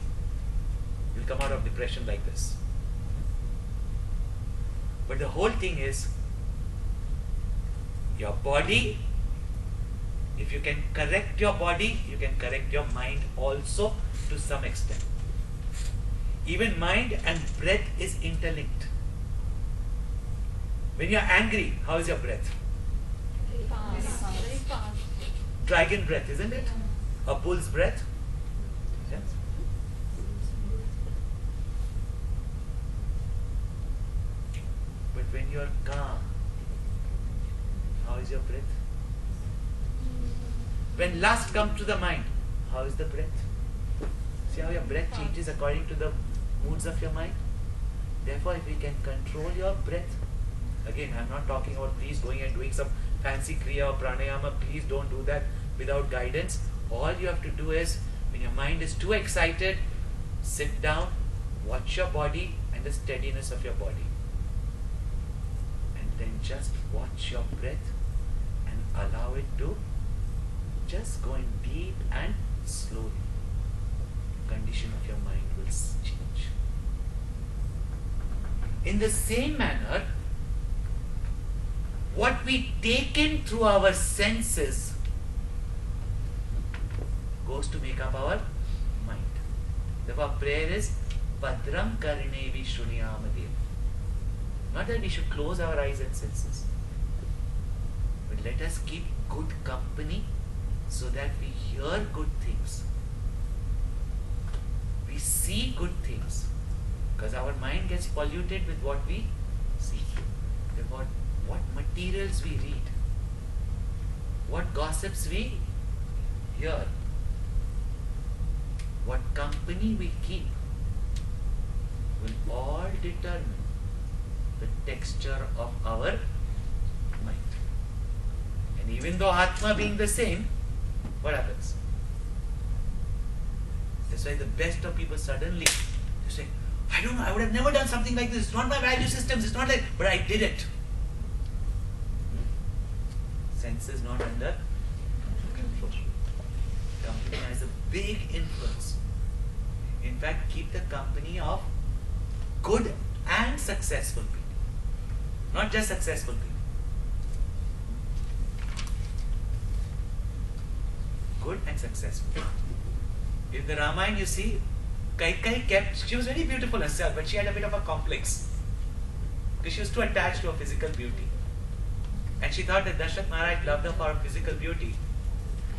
You'll come out of depression like this. But the whole thing is, your body, if you can correct your body, you can correct your mind also to some extent. Even mind and breath is interlinked. When you're angry, how is your breath? Very fast. Dragon breath, isn't it? A bull's breath. Yes. But when you're calm, how is your breath? When lust comes to the mind, how is the breath? See how your breath changes according to the moods of your mind? Therefore, if we can control your breath, again, I'm not talking about please going and doing some fancy kriya or pranayama, please don't do that without guidance. All you have to do is, when your mind is too excited, sit down, watch your body and the steadiness of your body. And then just watch your breath and allow it to just go in deep and slowly. Condition of your mind will change. In the same manner, what we take in through our senses goes to make up our mind. Therefore, prayer is Bhadram Karinevi Shunyamadev. Not that we should close our eyes and senses, but let us keep good company so that we hear good things. We see good things, because our mind gets polluted with what we see. Therefore, what materials we read, what gossips we hear, what company we keep will all determine the texture of our mind. And even though Atma being the same, what happens? That's why the best of people suddenly they say, I don't know, I would have never done something like this. It's not my value systems, it's not like, but I did it. Senses not under control. people. Company has a big influence. In fact, keep the company of good and successful people. Not just successful people. Good and successful. In the Ramayana, you see, Kaikai she was very beautiful herself, but she had a bit of a complex. Because she was too attached to her physical beauty. And she thought that Dashrath Maharaj loved her for her physical beauty.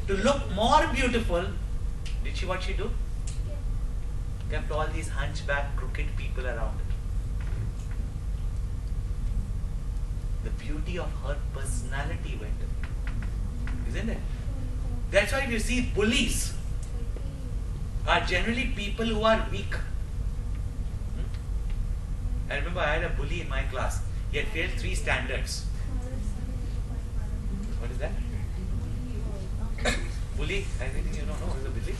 To look more beautiful, did she what she do? Kept all these hunchback, crooked people around her. The beauty of her personality went away. Isn't it? That's why if you see bullies are generally people who are weak. I remember I had a bully in my class. He had failed 3 standards. What is that? Bully? I think you don't know what is a bully.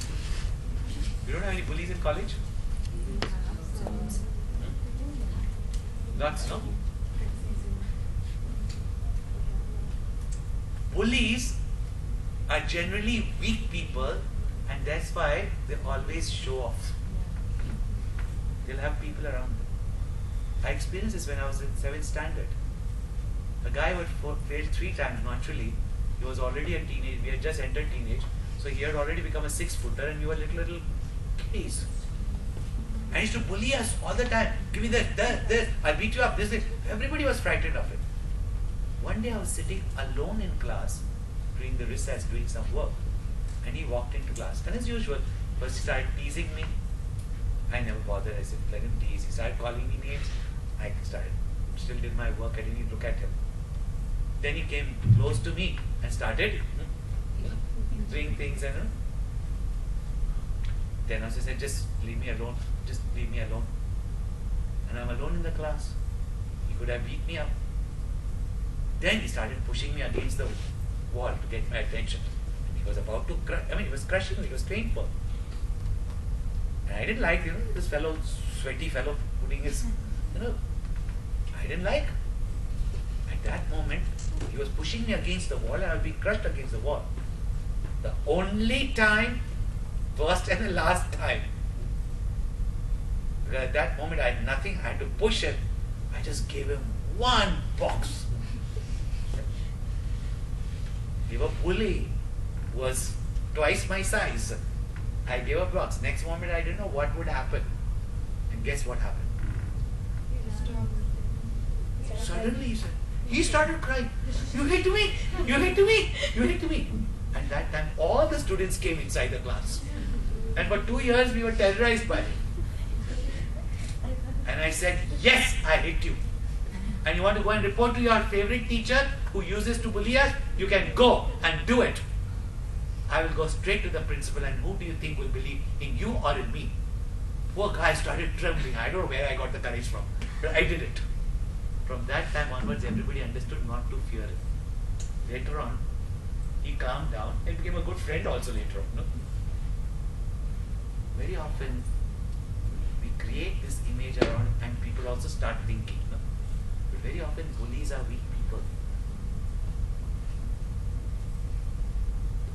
You don't have any bullies in college? Lots, no? Bullies are generally weak people, and that's why they always show off. They'll have people around them. I experienced this when I was in 7th standard. A guy who had failed 3 times naturally. He was already a teenage. We had just entered teenage, so he had already become a 6-footer, and we were little kiddies. And he used to bully us all the time. Give me this, I'll beat you up, this. Everybody was frightened of it. One day I was sitting alone in class during the recess doing some work, and he walked into class. And as usual, first he started teasing me. I never bothered. I said, let him tease. He started calling me names. I still did my work. I didn't even look at him. Then he came close to me and started doing things. And then I said, just leave me alone. Just leave me alone. And I'm alone in the class. He could have beat me up. Then he started pushing me against the wall to get my attention. And he was about to crush. He was crushing me. He was painful. And I didn't like, this fellow, sweaty fellow, putting his, I didn't like. At that moment, he was pushing me against the wall and I was being crushed against the wall. The only time, first and the last time, because at that moment I had nothing, I had to push him. I just gave him one box. If a bully was twice my size, I gave a box. Next moment I didn't know what would happen. And guess what happened? Suddenly he started crying. You hit me! You hit me! You hit me! And that time all the students came inside the class. And for 2 years we were terrorized by him. And I said, yes, I hit you. And you want to go and report to your favorite teacher who uses to bully us? You can go and do it. I will go straight to the principal, and who do you think will believe, in you or in me? Poor guy started trembling. I don't know where I got the courage from, but I did it. From that time onwards, everybody understood not to fear him. Later on, he calmed down and became a good friend also later on. No? Very often, we create this image around and people also start thinking. No? But very often, bullies are weak people.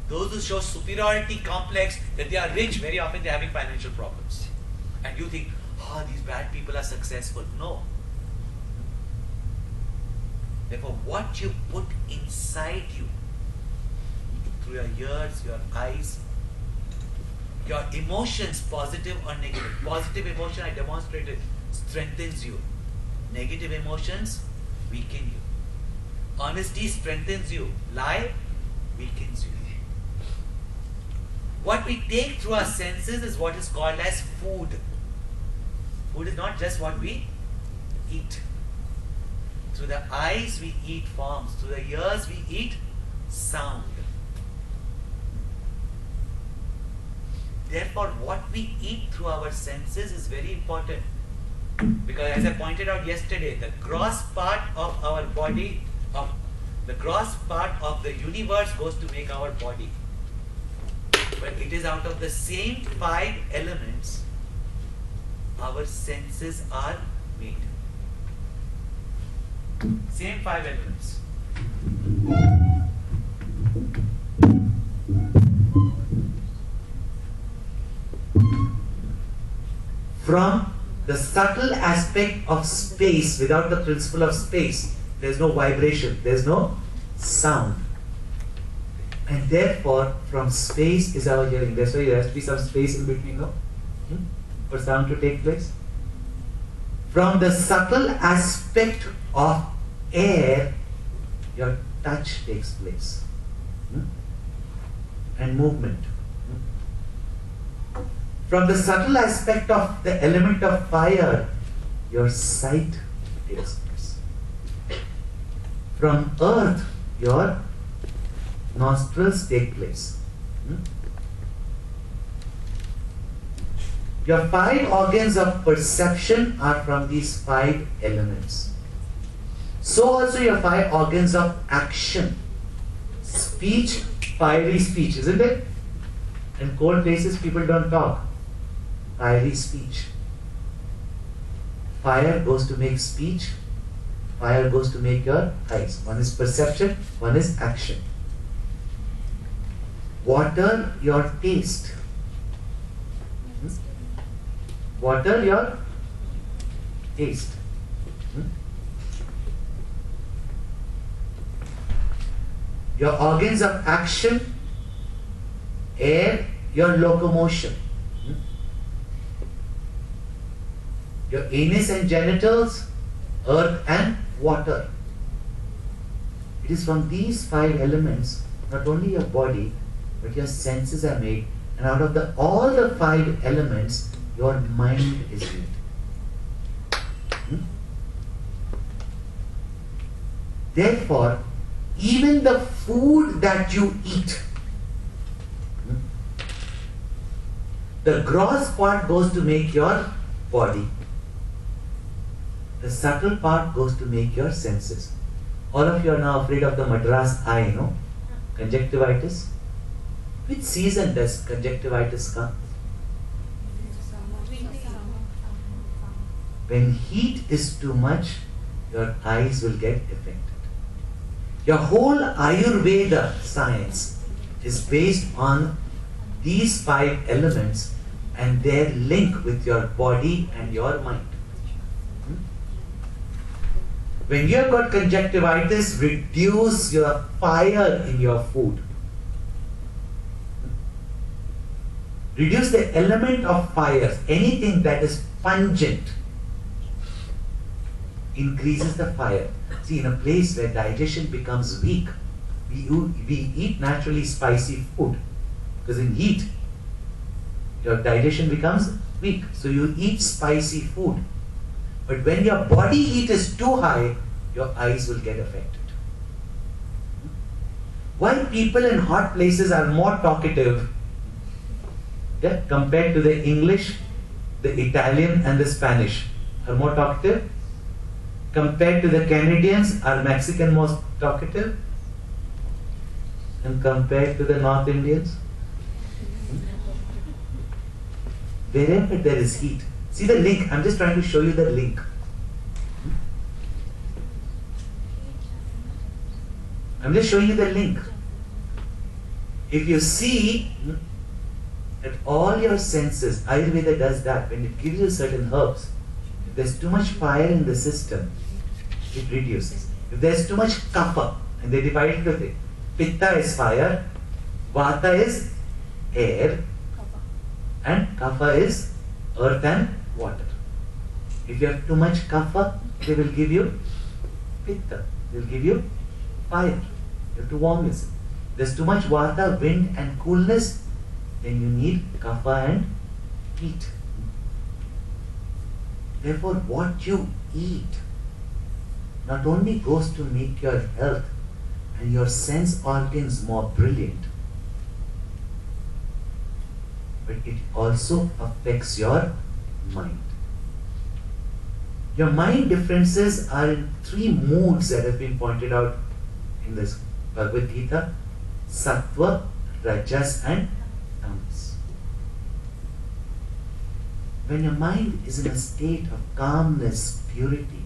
Those who show superiority complex, that they are rich, very often they are having financial problems. And you think, these bad people are successful. No. Therefore, what you put inside you, through your ears, your eyes, your emotions, positive or negative. Positive emotion, I demonstrated, strengthens you. Negative emotions weaken you. Honesty strengthens you. Lie weakens you. What we take through our senses is what is called as food. Food is not just what we eat. Through the eyes we eat forms. Through the ears we eat sound. Therefore, what we eat through our senses is very important. Because as I pointed out yesterday, the gross part of our body, the gross part of the universe goes to make our body. But it is out of the same 5 elements our senses are made. Same 5 elements. From the subtle aspect of space, without the principle of space, there's no vibration, there's no sound. And therefore, from space is our hearing. That's why there has to be some space in between, no? For sound to take place. From the subtle aspect of air, your touch takes place. And movement. From the subtle aspect of the element of fire, your sight takes place. From earth, your nostrils take place. Your 5 organs of perception are from these 5 elements. So also your 5 organs of action. Speech, fiery speech, isn't it? In cold places people don't talk. Fiery speech. Fire goes to make speech. Fire goes to make your eyes. One is perception, one is action. Water, your taste. Water, your taste. Your organs of action, air, your locomotion. Your anus and genitals, earth and water. It is from these 5 elements, not only your body, but your senses are made, and out of all the 5 elements, your mind is made. Therefore, even the food that you eat, the gross part goes to make your body. The subtle part goes to make your senses. All of you are now afraid of the Madras eye, no? Conjunctivitis. Which season does conjunctivitis come? When heat is too much, your eyes will get affected. Your whole Ayurveda science is based on these 5 elements and their link with your body and your mind. When you have got conjunctivitis, reduce your fire in your food. Reduce the element of fire. Anything that is pungent increases the fire. See, in a place where digestion becomes weak, we eat naturally spicy food. Because in heat, your digestion becomes weak. So you eat spicy food. But when your body heat is too high, your eyes will get affected. Why people in hot places are more talkative compared to the English, the Italian and the Spanish are more talkative? Compared to the Canadians, are Mexican most talkative? And compared to the North Indians? Wherever there is heat. See the link, I'm just trying to show you the link. I'm just showing you the link. If you see that all your senses, Ayurveda does that, when it gives you certain herbs, if there's too much fire in the system, it reduces. If there's too much kapha, and they divide it into three. Pitta is fire, Vata is air, and kapha is earth and water. If you have too much kapha, they will give you pitta. They will give you fire. You have to warm yourself. There's too much vata, wind and coolness, then you need kapha and heat. Therefore, what you eat not only goes to make your health and your sense organs more brilliant, but it also affects your mind. Your mind differences are in 3 moods that have been pointed out in this Bhagavad Gita: Sattva, Rajas and Tamas. When your mind is in a state of calmness, purity,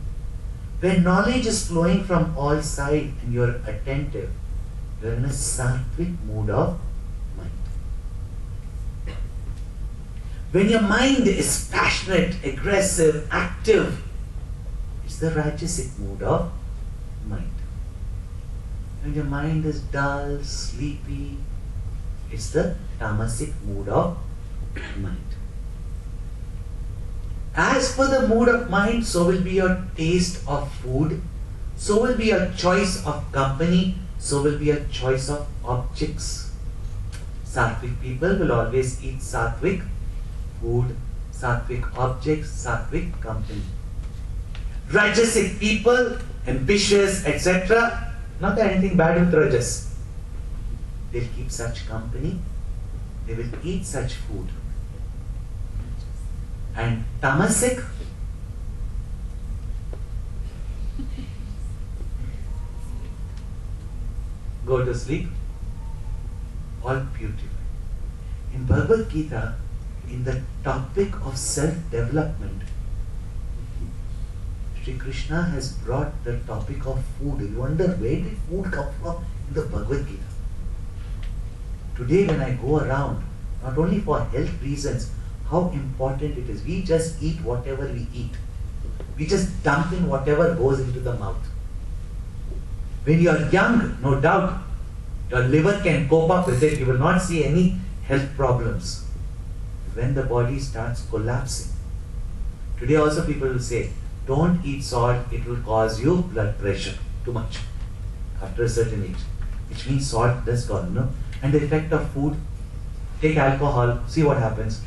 when knowledge is flowing from all sides and you are attentive, you are in a sattvic mood of mind. When your mind is passionate, aggressive, active, it's the Rajasic mood of mind. When your mind is dull, sleepy, it's the Tamasic mood of mind. As per the mood of mind, so will be your taste of food, so will be your choice of company, so will be your choice of objects. Sattvic people will always eat sattvic food, sattvic objects, sattvic company. Rajasic people, ambitious, etc. Not that anything bad with Rajas. They'll keep such company, they will eat such food. And Tamasic, go to sleep, all purified. In Bhagavad Gita, in the topic of self-development, Sri Krishna has brought the topic of food. You wonder, where did food come from in the Bhagavad Gita? Today when I go around, not only for health reasons, how important it is. We just eat whatever we eat. We just dump in whatever goes into the mouth. When you are young, no doubt, your liver can cope up with it. You will not see any health problems. When the body starts collapsing. Today also people will say, don't eat salt, it will cause you blood pressure too much after a certain age. Which means salt does cause, no? And the effect of food, take alcohol, see what happens.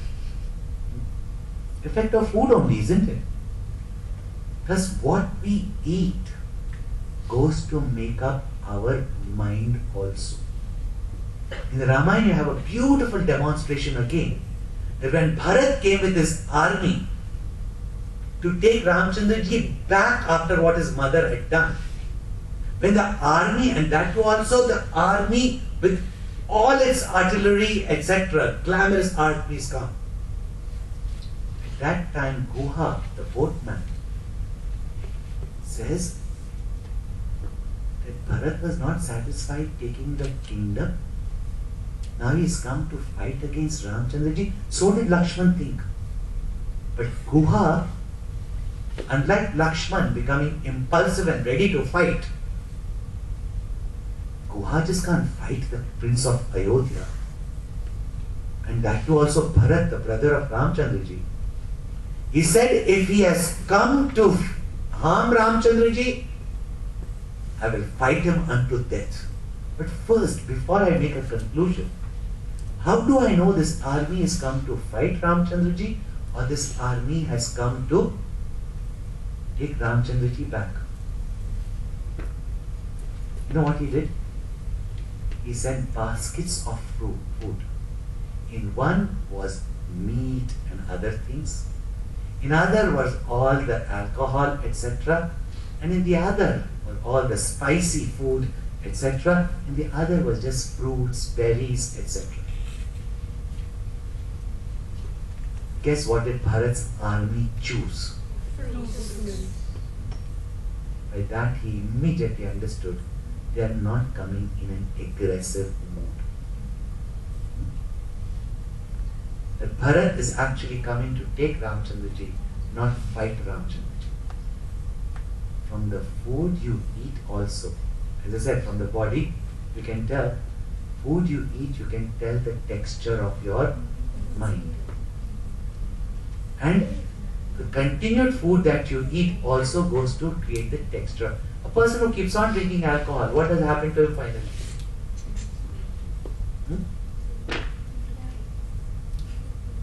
Effect of food only, isn't it? Thus what we eat goes to make up our mind also. In the Ramayana you have a beautiful demonstration again. That when Bharat came with his army to take Ramchandraji back after what his mother had done, when the army, and that was also the army with all its artillery, etc., glamorous armies come. At that time, Guha, the boatman, says that Bharat was not satisfied taking the kingdom. Now he's come to fight against Ramchandraji. So did Lakshman think. But Guha, unlike Lakshman becoming impulsive and ready to fight, Guha just can't fight the prince of Ayodhya. And that too also Bharat, the brother of Ramchandraji. He said, if he has come to harm Ramchandraji, I will fight him unto death. But first, before I make a conclusion, how do I know this army has come to fight Ramchandraji or this army has come to take Ramchandraji back? You know what he did? He sent baskets of food. In one was meat and other things. In other was all the alcohol, etc. And in the other was all the spicy food, etc. And the other was just fruits, berries, etc. Guess what did Bharat's army choose? By that he immediately understood they are not coming in an aggressive mood. That Bharat is actually coming to take Ramchandraji, not fight Ramchandraji. From the food you eat also, as I said, from the body you can tell, food you eat you can tell the texture of your mind. And the continued food that you eat also goes to create the texture. A person who keeps on drinking alcohol, what does happen to him finally?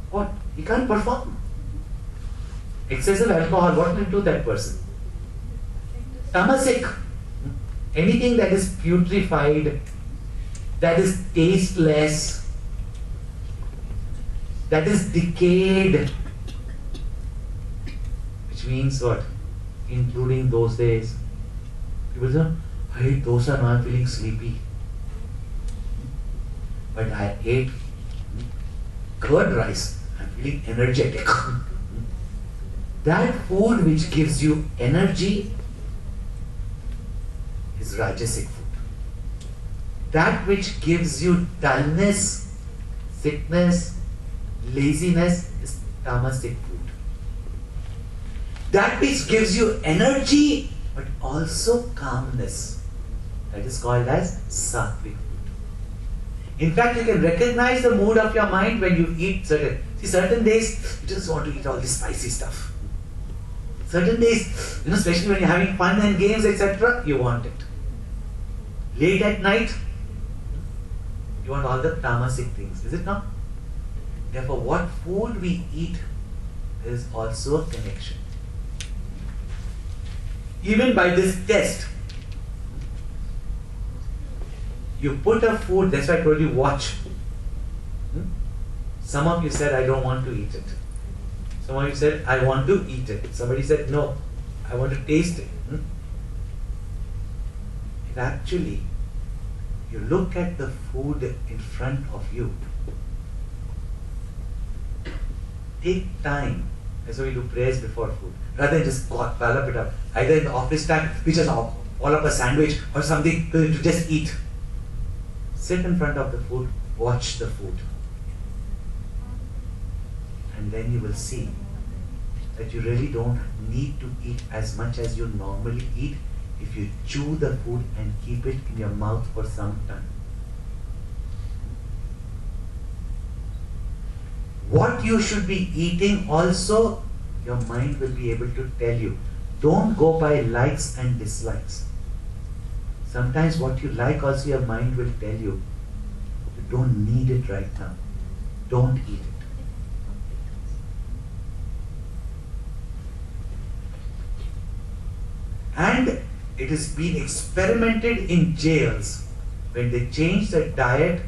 What? He can't perform. Excessive alcohol, what will do that person? Tamasic. Anything that is putrefied, that is tasteless, that is decayed, which means what? Including those days. People say, I ate dosa, now I'm feeling sleepy. But I ate curd rice, I'm feeling energetic. That food which gives you energy is Rajasic food. That which gives you dullness, sickness, laziness is tamasic food. That which gives you energy but also calmness. That is called as sattvic food. In fact, you can recognize the mood of your mind when you eat certain days you just want to eat all this spicy stuff. Certain days, especially when you're having fun and games, etc., you want it. Late at night, you want all the tamasic things, is it not? Therefore, what food we eat is also a connection. Even by this test, you put a food, that's why I told you watch. Some of you said, I don't want to eat it. Some of you said, I want to eat it. Somebody said, no, I want to taste it. If actually, you look at the food in front of you, take time. That's why we do prayers before food. Rather than just pile up it up. Either in the office time, we just all up a sandwich or something to just eat. Sit in front of the food, watch the food. And then you will see that you really don't need to eat as much as you normally eat if you chew the food and keep it in your mouth for some time. What you should be eating also, your mind will be able to tell you. Don't go by likes and dislikes. Sometimes what you like also your mind will tell you. You don't need it right now. Don't eat it. And it has been experimented in jails when they change the diet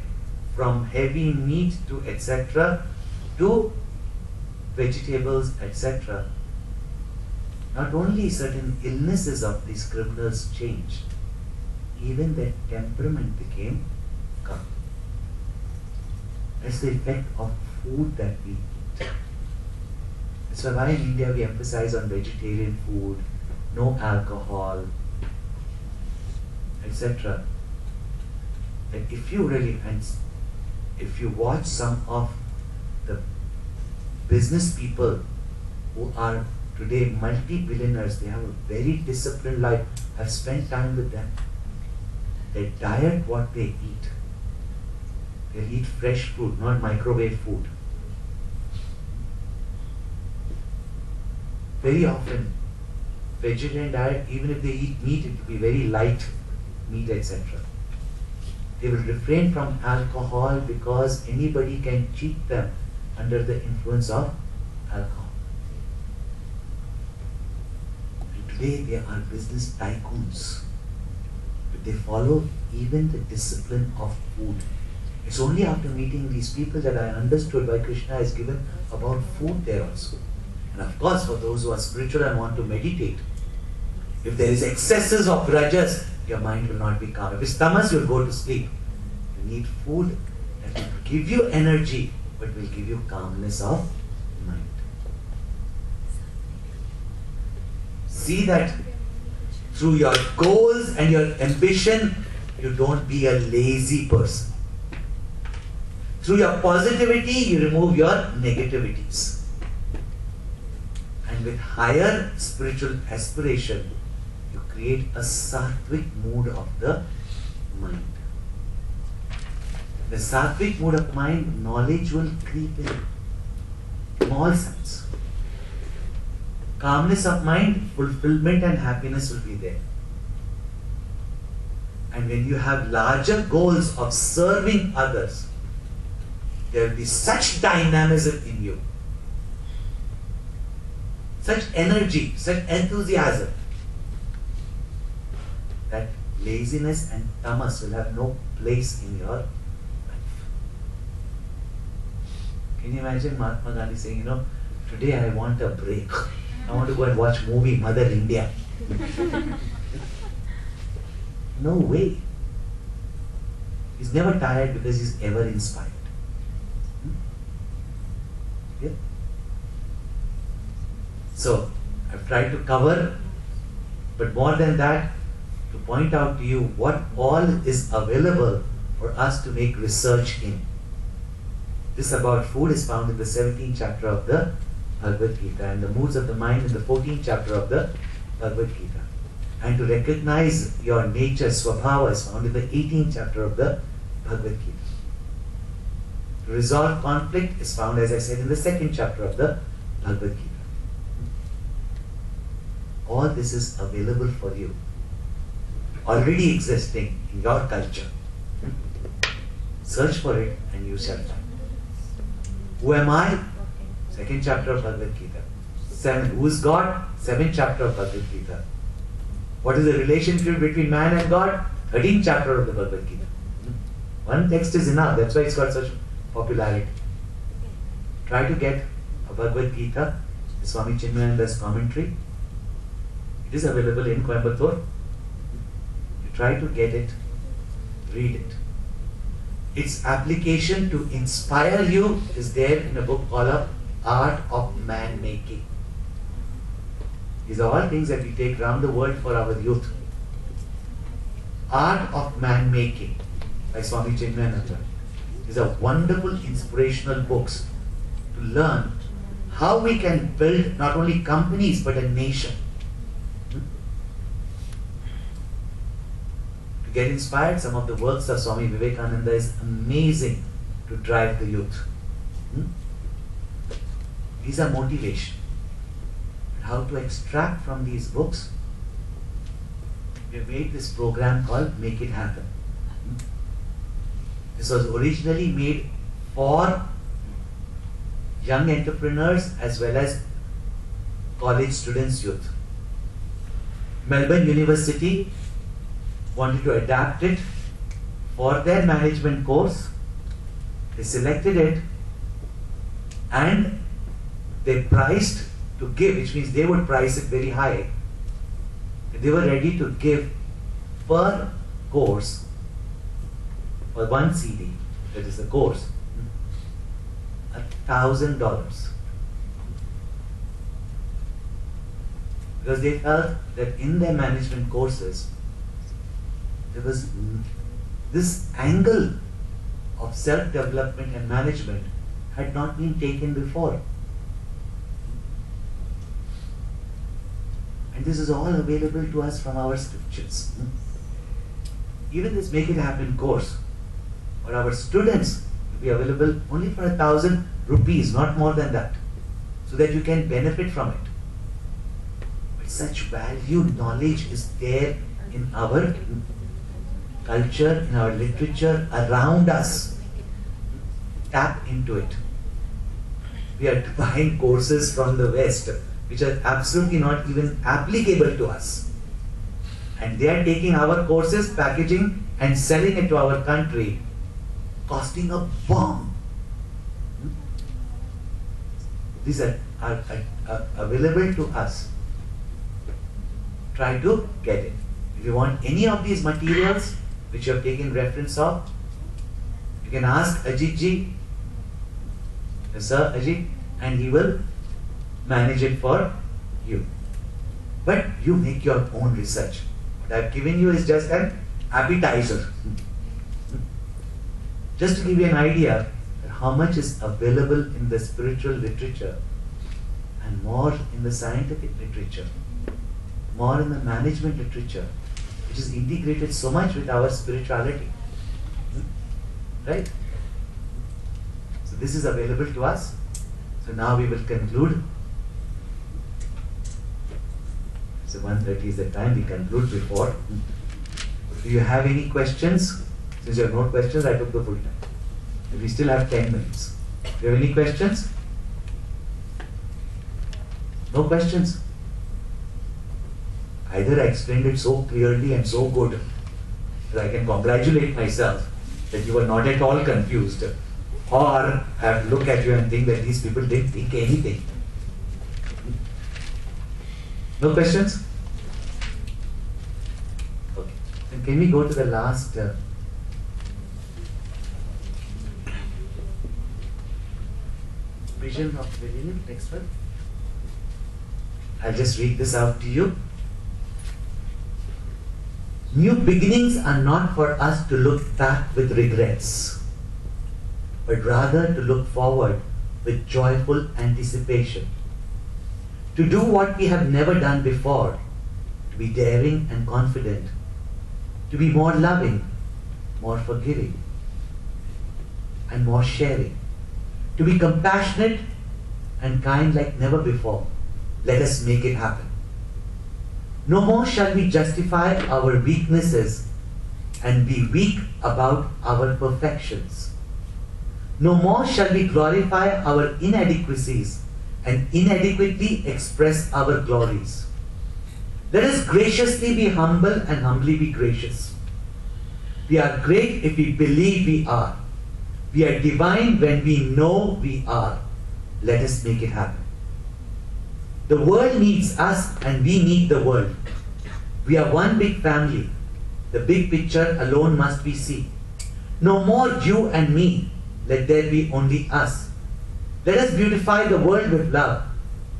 from heavy meat to etc. to vegetables etc. Not only certain illnesses of these criminals changed, even their temperament became calm. That's the effect of food that we eat. That's why in India we emphasize on vegetarian food, no alcohol, etc. And if you watch some of the business people who are today multi-billionaires, they have a very disciplined life. I've spent time with them. They diet what they eat. They eat fresh food, not microwave food. Very often, vegetarian diet, even if they eat meat, it will be very light meat, etc. They will refrain from alcohol because anybody can cheat them under the influence of alcohol. And today they are business tycoons. But they follow even the discipline of food. It's only after meeting these people that I understood why Krishna has given about food there also. And of course, for those who are spiritual and want to meditate, if there is excesses of rajas, your mind will not be calm. If it's tamas, you'll go to sleep. You need food that will give you energy, but will give you calmness of mind. See that through your goals and your ambition, you don't be a lazy person. Through your positivity, you remove your negativities. And with higher spiritual aspiration, you create a sattvic mood of the mind. The sattvic mood of mind, knowledge will creep in all sense. Calmness of mind, fulfillment and happiness will be there. And when you have larger goals of serving others, there will be such dynamism in you, such energy, such enthusiasm, that laziness and tamas will have no place in your life. Can you imagine Mahatma Gandhi saying, today I want a break. I want to go and watch movie Mother India. No way. He's never tired because he's ever inspired. Yeah? So, I've tried to cover, but more than that, to point out to you what all is available for us to make research in. This about food is found in the 17th chapter of the Bhagavad Gita, and the moods of the mind in the 14th chapter of the Bhagavad Gita. And to recognize your nature, swabhava, is found in the 18th chapter of the Bhagavad Gita. To resolve conflict is found, as I said, in the 2nd chapter of the Bhagavad Gita. All this is available for you, already existing in your culture. Search for it and you shall find. Who am I? 2nd chapter of Bhagavad Gita. Who is God? 7th chapter of Bhagavad Gita. What is the relationship between man and God? 13th chapter of the Bhagavad Gita. One text is enough. That's why it's got such popularity. Try to get a Bhagavad Gita, the Swami Chinmayanda's commentary. It is available in Coimbatore. You try to get it, read it. Its application to inspire you is there in a book called Art of Man Making. These are all things that we take around the world for our youth. Art of Man Making by Swami Chinmaya. These are wonderful inspirational books to learn how we can build not only companies but a nation. To get inspired, some of the works of Swami Vivekananda is amazing to drive the youth. These are motivation. How to extract from these books? We have made this program called Make It Happen. This was originally made for young entrepreneurs as well as college students, youth. Melbourne University wanted to adapt it for their management course. They selected it and they priced to give, which means they would price it very high. They were ready to give per course, for one CD, that is the course, $1,000. Because they felt that in their management courses, there was this angle of self-development and management had not been taken before. And this is all available to us from our scriptures. Even this Make It Happen course for our students will be available only for 1,000 rupees, not more than that, so that you can benefit from it. But such valued knowledge is there in our culture, in our literature, around us. Tap into it. We are buying courses from the West which are absolutely not even applicable to us. And they are taking our courses, packaging and selling it to our country, costing a bomb. These are available to us. Try to get it. If you want any of these materials which you have taken reference of, you can ask Ajit ji, Sir Ajit, and he will manage it for you. But you make your own research. What I have given you is just an appetizer. Just to give you an idea of how much is available in the spiritual literature and more in the scientific literature, more in the management literature, which is integrated so much with our spirituality. Right? So this is available to us. So now we will conclude. So 1:30 is the time, we conclude before. Do you have any questions? Since you have no questions, I took the full time. If we still have 10 minutes. Do you have any questions? No questions? Either I explained it so clearly and so good that I can congratulate myself that you were not at all confused, or I have to look at you and think that these people didn't think anything. No questions? Okay. Then can we go to the last vision of the beginning? Next one. I'll just read this out to you. New beginnings are not for us to look back with regrets. but rather to look forward with joyful anticipation. To do what we have never done before, to be daring and confident, to be more loving, more forgiving, and more sharing, to be compassionate and kind like never before. Let us make it happen. No more shall we justify our weaknesses and be weak about our perfections. No more shall we glorify our inadequacies and inadequately express our glories. Let us graciously be humble and humbly be gracious. We are great if we believe we are. We are divine when we know we are. Let us make it happen. The world needs us and we need the world. We are one big family. The big picture alone must be seen. No more you and me. Let there be only us. Let us beautify the world with love.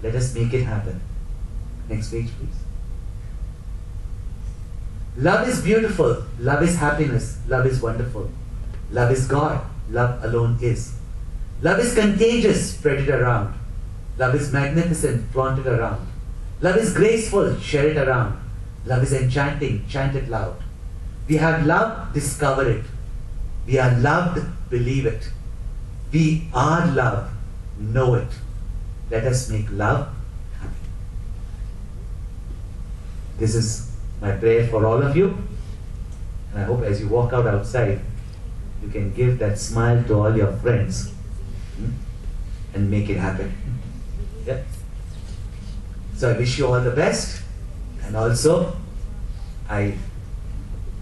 Let us make it happen. Next page, please. Love is beautiful. Love is happiness. Love is wonderful. Love is God. Love alone is. Love is contagious. Spread it around. Love is magnificent. Flaunt it around. Love is graceful. Share it around. Love is enchanting. Chant it loud. We have love. Discover it. We are loved. Believe it. We are love. Know it. Let us make love happen. This is my prayer for all of you. And I hope as you walk out outside, you can give that smile to all your friends and make it happen. Yeah. So I wish you all the best. And also, I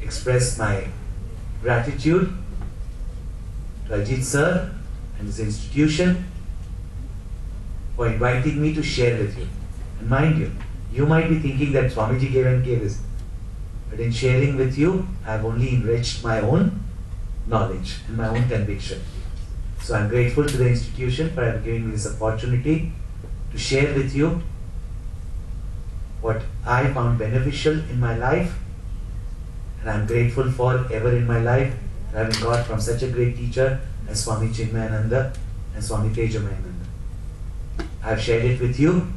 express my gratitude to Ajit sir and his institution for inviting me to share with you. And mind you, you might be thinking that Swamiji gave and gave this. But in sharing with you, I have only enriched my own knowledge and my own conviction. So I'm grateful to the institution for giving me this opportunity to share with you what I found beneficial in my life. And I'm grateful for ever in my life having got from such a great teacher as Swami Chinmaya and Swami Tejamayana. I've shared it with you,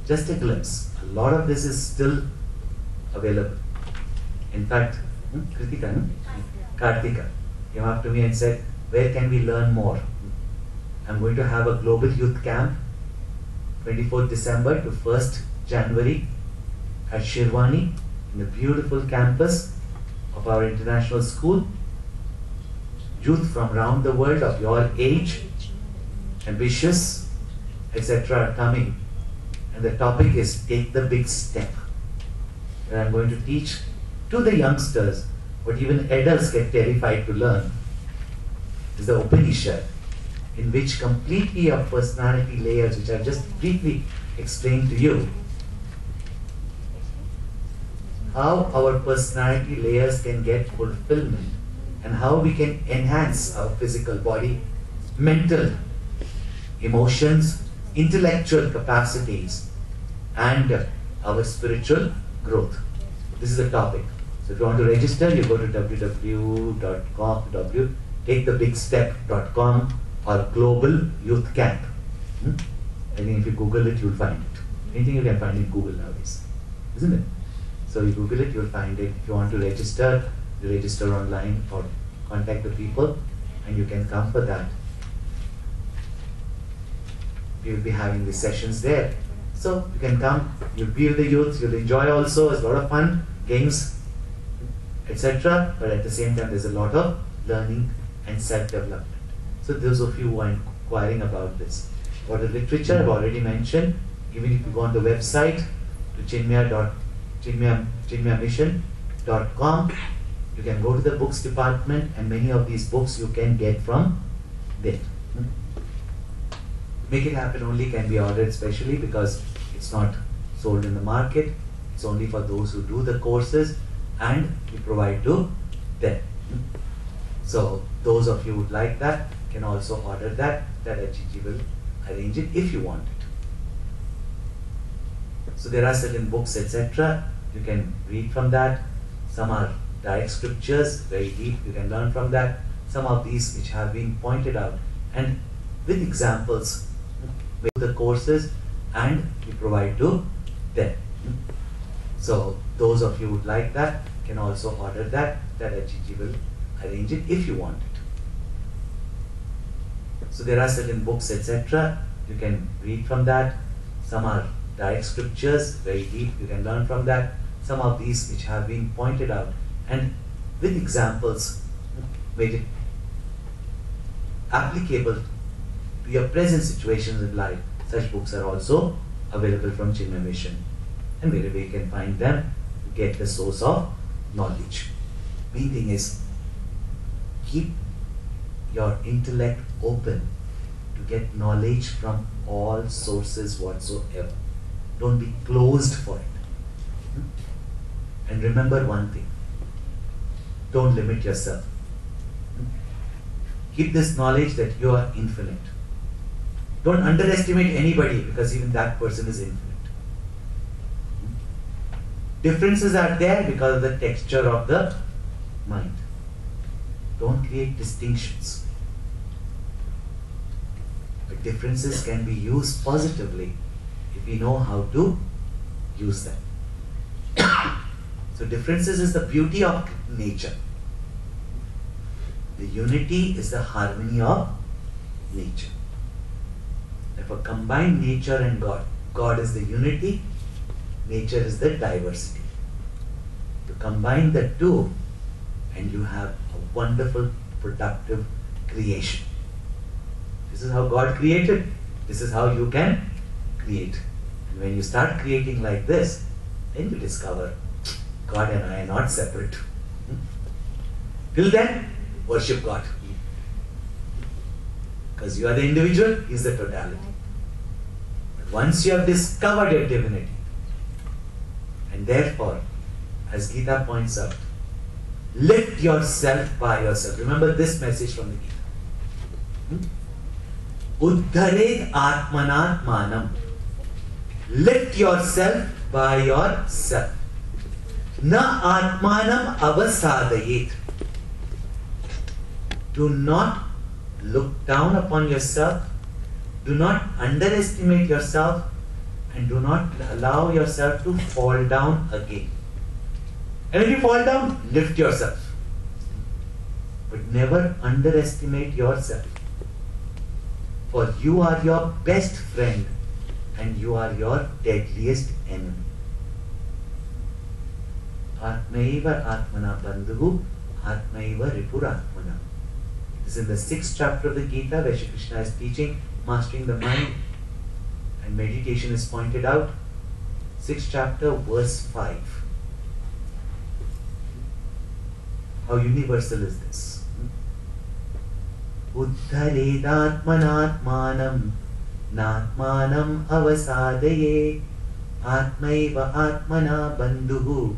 just a glimpse. A lot of this is still available. In fact, Kartika came up to me and said, where can we learn more? I'm going to have a global youth camp 24th December to 1st January at Shirwani in the beautiful campus of our international school. Youth from around the world of your age, ambitious, etc. are coming. And the topic is Take the Big Step. And I'm going to teach to the youngsters what even adults get terrified to learn. Is the Upanishad, in which completely your personality layers, which I've just briefly explained to you, how our personality layers can get fulfillment and how we can enhance our physical body, mental, emotions, intellectual capacities, and our spiritual growth. This is the topic. So if you want to register, you go to www.takethebigstep.com or Global Youth Camp. I think if you Google it, you'll find it. Anything you can find in Google nowadays, isn't it? So you Google it, you'll find it. If you want to register, you register online or contact the people and you can come for that. We will be having these sessions there. So you can come, you'll be with the youth, you'll enjoy also, it's a lot of fun, games, etc. But at the same time, there's a lot of learning and self-development. So those of you who are inquiring about this. For the literature, I've already mentioned, even if you go on the website to chinmayamission.com, you can go to the books department and many of these books you can get from there. Make It Happen only can be ordered specially because it's not sold in the market. It's only for those who do the courses and we provide to them. So those of you who would like that can also order that. That HG will arrange it if you want it. So there are certain books, etc. You can read from that. Some are direct scriptures, very deep. You can learn from that. some of these which have been pointed out, and with examples, with the courses, and we provide to them. So those of you who would like that can also order that HGG will arrange it if you want it. So there are certain books, etc. You can read from that. Some are direct scriptures, very deep, you can learn from that. Some of these which have been pointed out, and with examples made it applicable to your present situations in life. Such books are also available from Chinmaya Mission, and wherever you can find them, you get the source of knowledge. Main thing is, keep your intellect open to get knowledge from all sources whatsoever. Don't be closed for it. And remember one thing, don't limit yourself. Keep this knowledge that you are infinite. Don't underestimate anybody, because even that person is infinite. Differences are there because of the texture of the mind. Don't create distinctions. But differences can be used positively if we know how to use them. So differences is the beauty of nature. The unity is the harmony of nature. Therefore, combine nature and God. God is the unity, nature is the diversity. You combine the two and you have a wonderful, productive creation. This is how God created. This is how you can create. And when you start creating like this, then you discover God and I are not separate. Till then, worship God. Because you are the individual, He is the totality. But once you have discovered your divinity, and therefore, as Gita points out, lift yourself by yourself. Remember this message from the Gita. Uddharet atmanatmanam. Lift yourself by yourself. Na atmanam avasadayet. Do not look down upon yourself. Do not underestimate yourself. And do not allow yourself to fall down again. And if you fall down, lift yourself. But never underestimate yourself. For you are your best friend and you are your deadliest enemy. Atmaiva atmana bandhu, atmaiva ripuratmana. This is in the 6th chapter of the Gita where Shri Krishna is teaching mastering the mind, and meditation is pointed out. 6th chapter, verse 5. How universal is this? Uddharedatmanatmanam natmanam avasadaye atmaiva atmana bandhuhu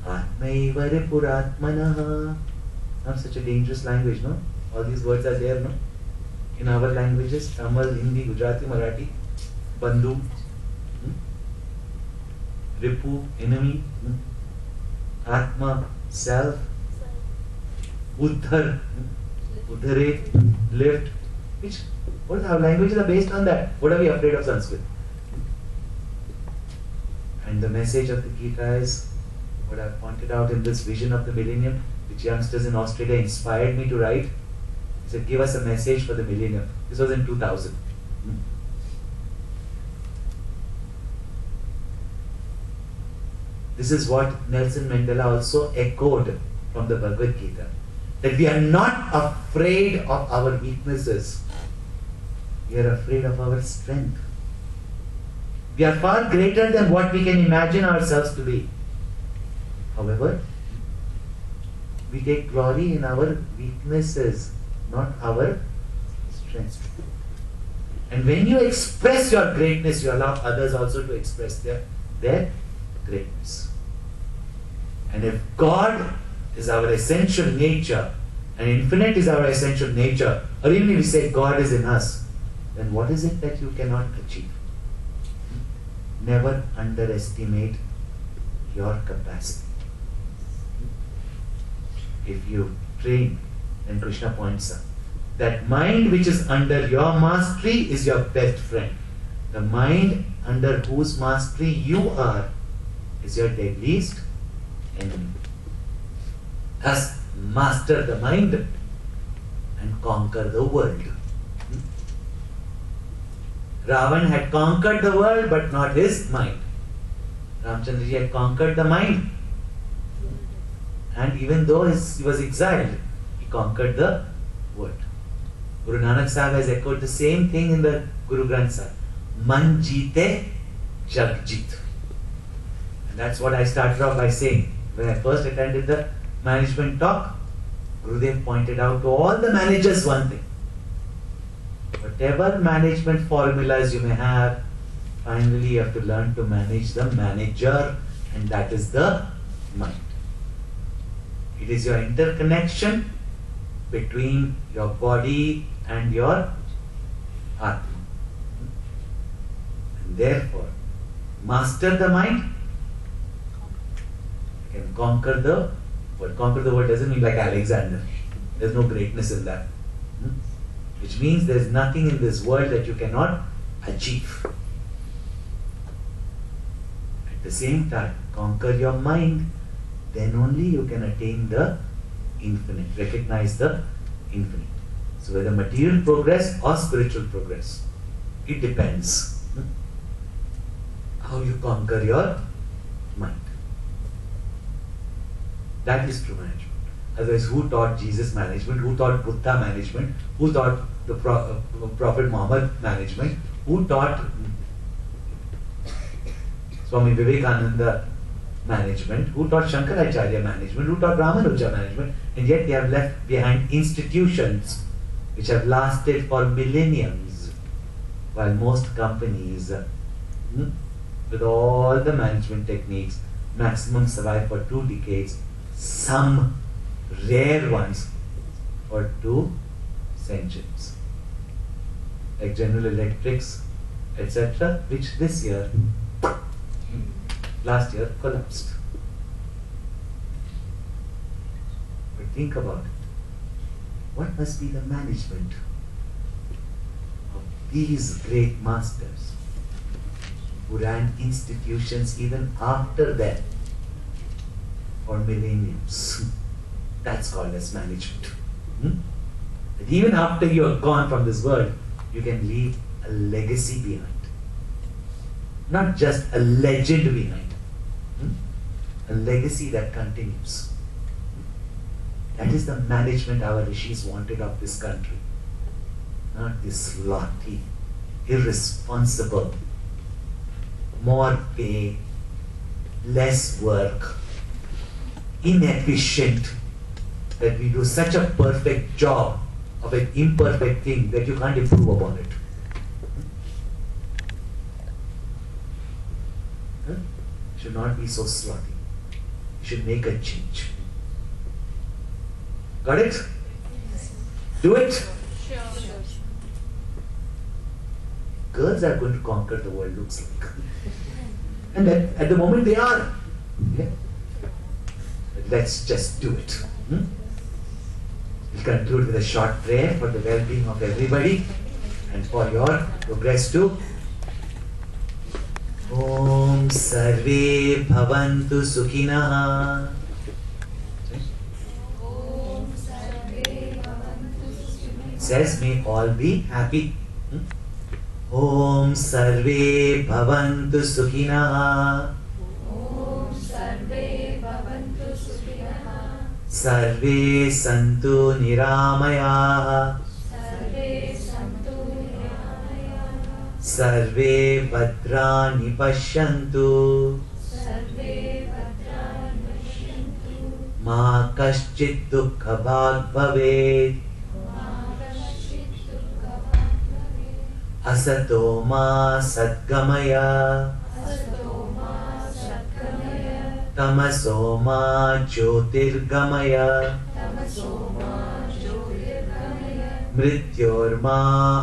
atmaiva ripuratmanaha. Not such a dangerous language, no? All these words are there, no? In our languages, Tamil, Hindi, Gujarati, Marathi. Bandhu, Ripu, enemy, Atma, self, Uddhar, Uddharet, lift. What our languages are based on that? What are we afraid of Sanskrit? And the message of the Gita is what I pointed out in this vision of the millennium, which youngsters in Australia inspired me to write. He said, give us a message for the millennium. This was in 2000. This is what Nelson Mandela also echoed from the Bhagavad Gita. That we are not afraid of our weaknesses. We are afraid of our strength. We are far greater than what we can imagine ourselves to be. However, we take glory in our weaknesses, not our strength. And when you express your greatness, you allow others also to express their greatness. And if God is our essential nature, and infinite is our essential nature, or even if we say God is in us, then what is it that you cannot achieve? Never underestimate your capacity. If you train And Krishna points out that mind which is under your mastery is your best friend. The mind under whose mastery you are is your deadliest enemy. Thus, master the mind and conquer the world. Ravan had conquered the world but not his mind. Ramchandraji had conquered the mind. And even though he was exiled, he conquered the world. Guru Nanak Sahib has echoed the same thing in the Guru Granth Sahib. Man jeete, jag jeet. And that's what I started off by saying. When I first attended the management talk, Gurudev pointed out to all the managers one thing. Whatever management formulas you may have, finally you have to learn to manage the manager, and that is the mind. It is your interconnection between your body and your Atma. And therefore, master the mind, you can conquer the world. Conquer the world doesn't mean like Alexander. There's no greatness in that. Which means there's nothing in this world that you cannot achieve. At the same time, conquer your mind, then only you can attain the infinite, recognize the infinite. So whether material progress or spiritual progress, it depends how you conquer your mind. That is true management. Otherwise, who taught Jesus management? Who taught Buddha management? Who taught the Prophet Muhammad management? Who taught Swami Vivekananda management? Who taught Shankaracharya management? Who taught Ramanuja management? And yet they have left behind institutions which have lasted for millenniums, while most companies, with all the management techniques, maximum survive for 2 decades, some rare ones for 2 centuries, like General Electrics, etc., which this year, last year, collapsed. But think about it. What must be the management of these great masters who ran institutions even after them for millenniums? That's called as management. That even after you are gone from this world, you can leave a legacy behind. Not just a legend behind. A legacy that continues. That is the management our rishis wanted of this country. Not this slotty, irresponsible, more pay, less work, inefficient, that we do such a perfect job of an imperfect thing that you can't improve upon it. Should not be so slotty. You should make a change. Got it? Do it? Sure. Girls are going to conquer the world, looks like. And at the moment they are. Okay? But let's just do it. We'll conclude with a short prayer for the well-being of everybody and for your progress too. Om Sarve Bhavantu Sukhinah. Says, may all be happy. Om Sarve Bhavantu Sukhinah. Om Sarve Bhavantu Sukhinah. Sarve Santu Niramayah. Sarve Santu Niramayah. Sarve Bhadrani Pashyantu. Sarve Bhadrani Pashyantu. Ma Kaschit Dukkha Bhag Bhaved. Asato ma Satgamaya. Asato ma Satgamaya. Tamaso ma Jyotirgamaya. Tamaso ma Jyotirgamaya. Mrityorma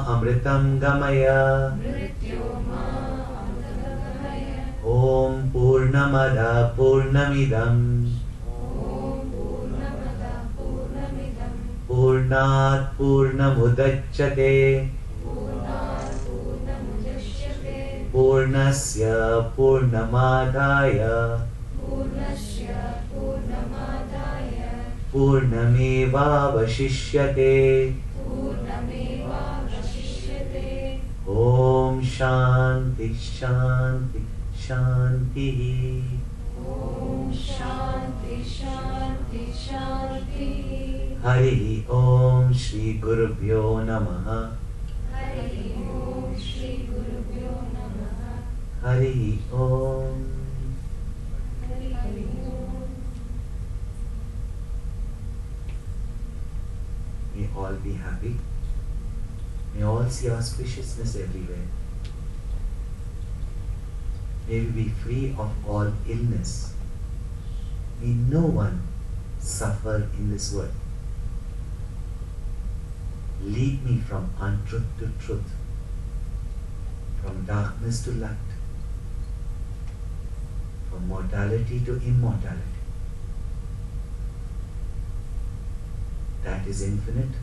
Amritam Gamaya. Mrityoma Amritamgamaya. Om Purnamada Purnamidam. Om Purnamada Purnamidam. Purnat Purnamudachyate Purnasya Purnamadaya Purnamevavashishyate Om Shanti Shanti Shanti. Hari Om Shri Gurubhyo Namaha. Hari Om. May all be happy. May all see auspiciousness everywhere. May we be free of all illness. May no one suffer in this world. Lead me from untruth to truth, from darkness to light, from mortality to immortality. That is infinite.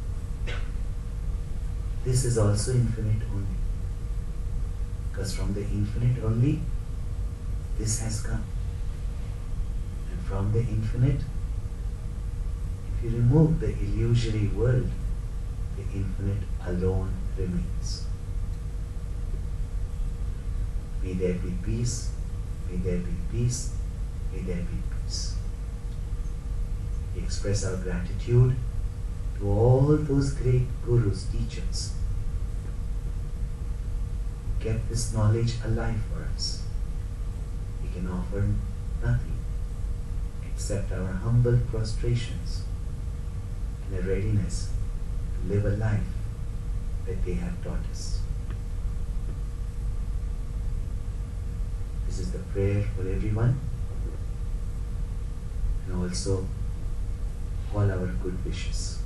This is also infinite only. Because from the infinite only, this has come. And from the infinite, if you remove the illusory world, the infinite alone remains. May there be peace, may there be peace, may there be peace. We express our gratitude to all those great gurus, teachers, who kept this knowledge alive for us. We can offer nothing except our humble prostrations and a readiness to live a life that they have taught us. This is the prayer for everyone and also all our good wishes.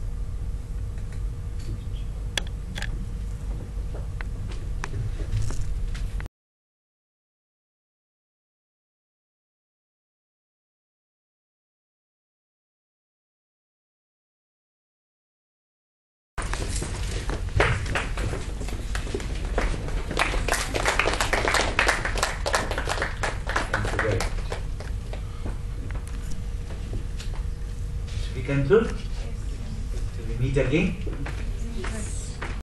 Conclude? Till we meet again.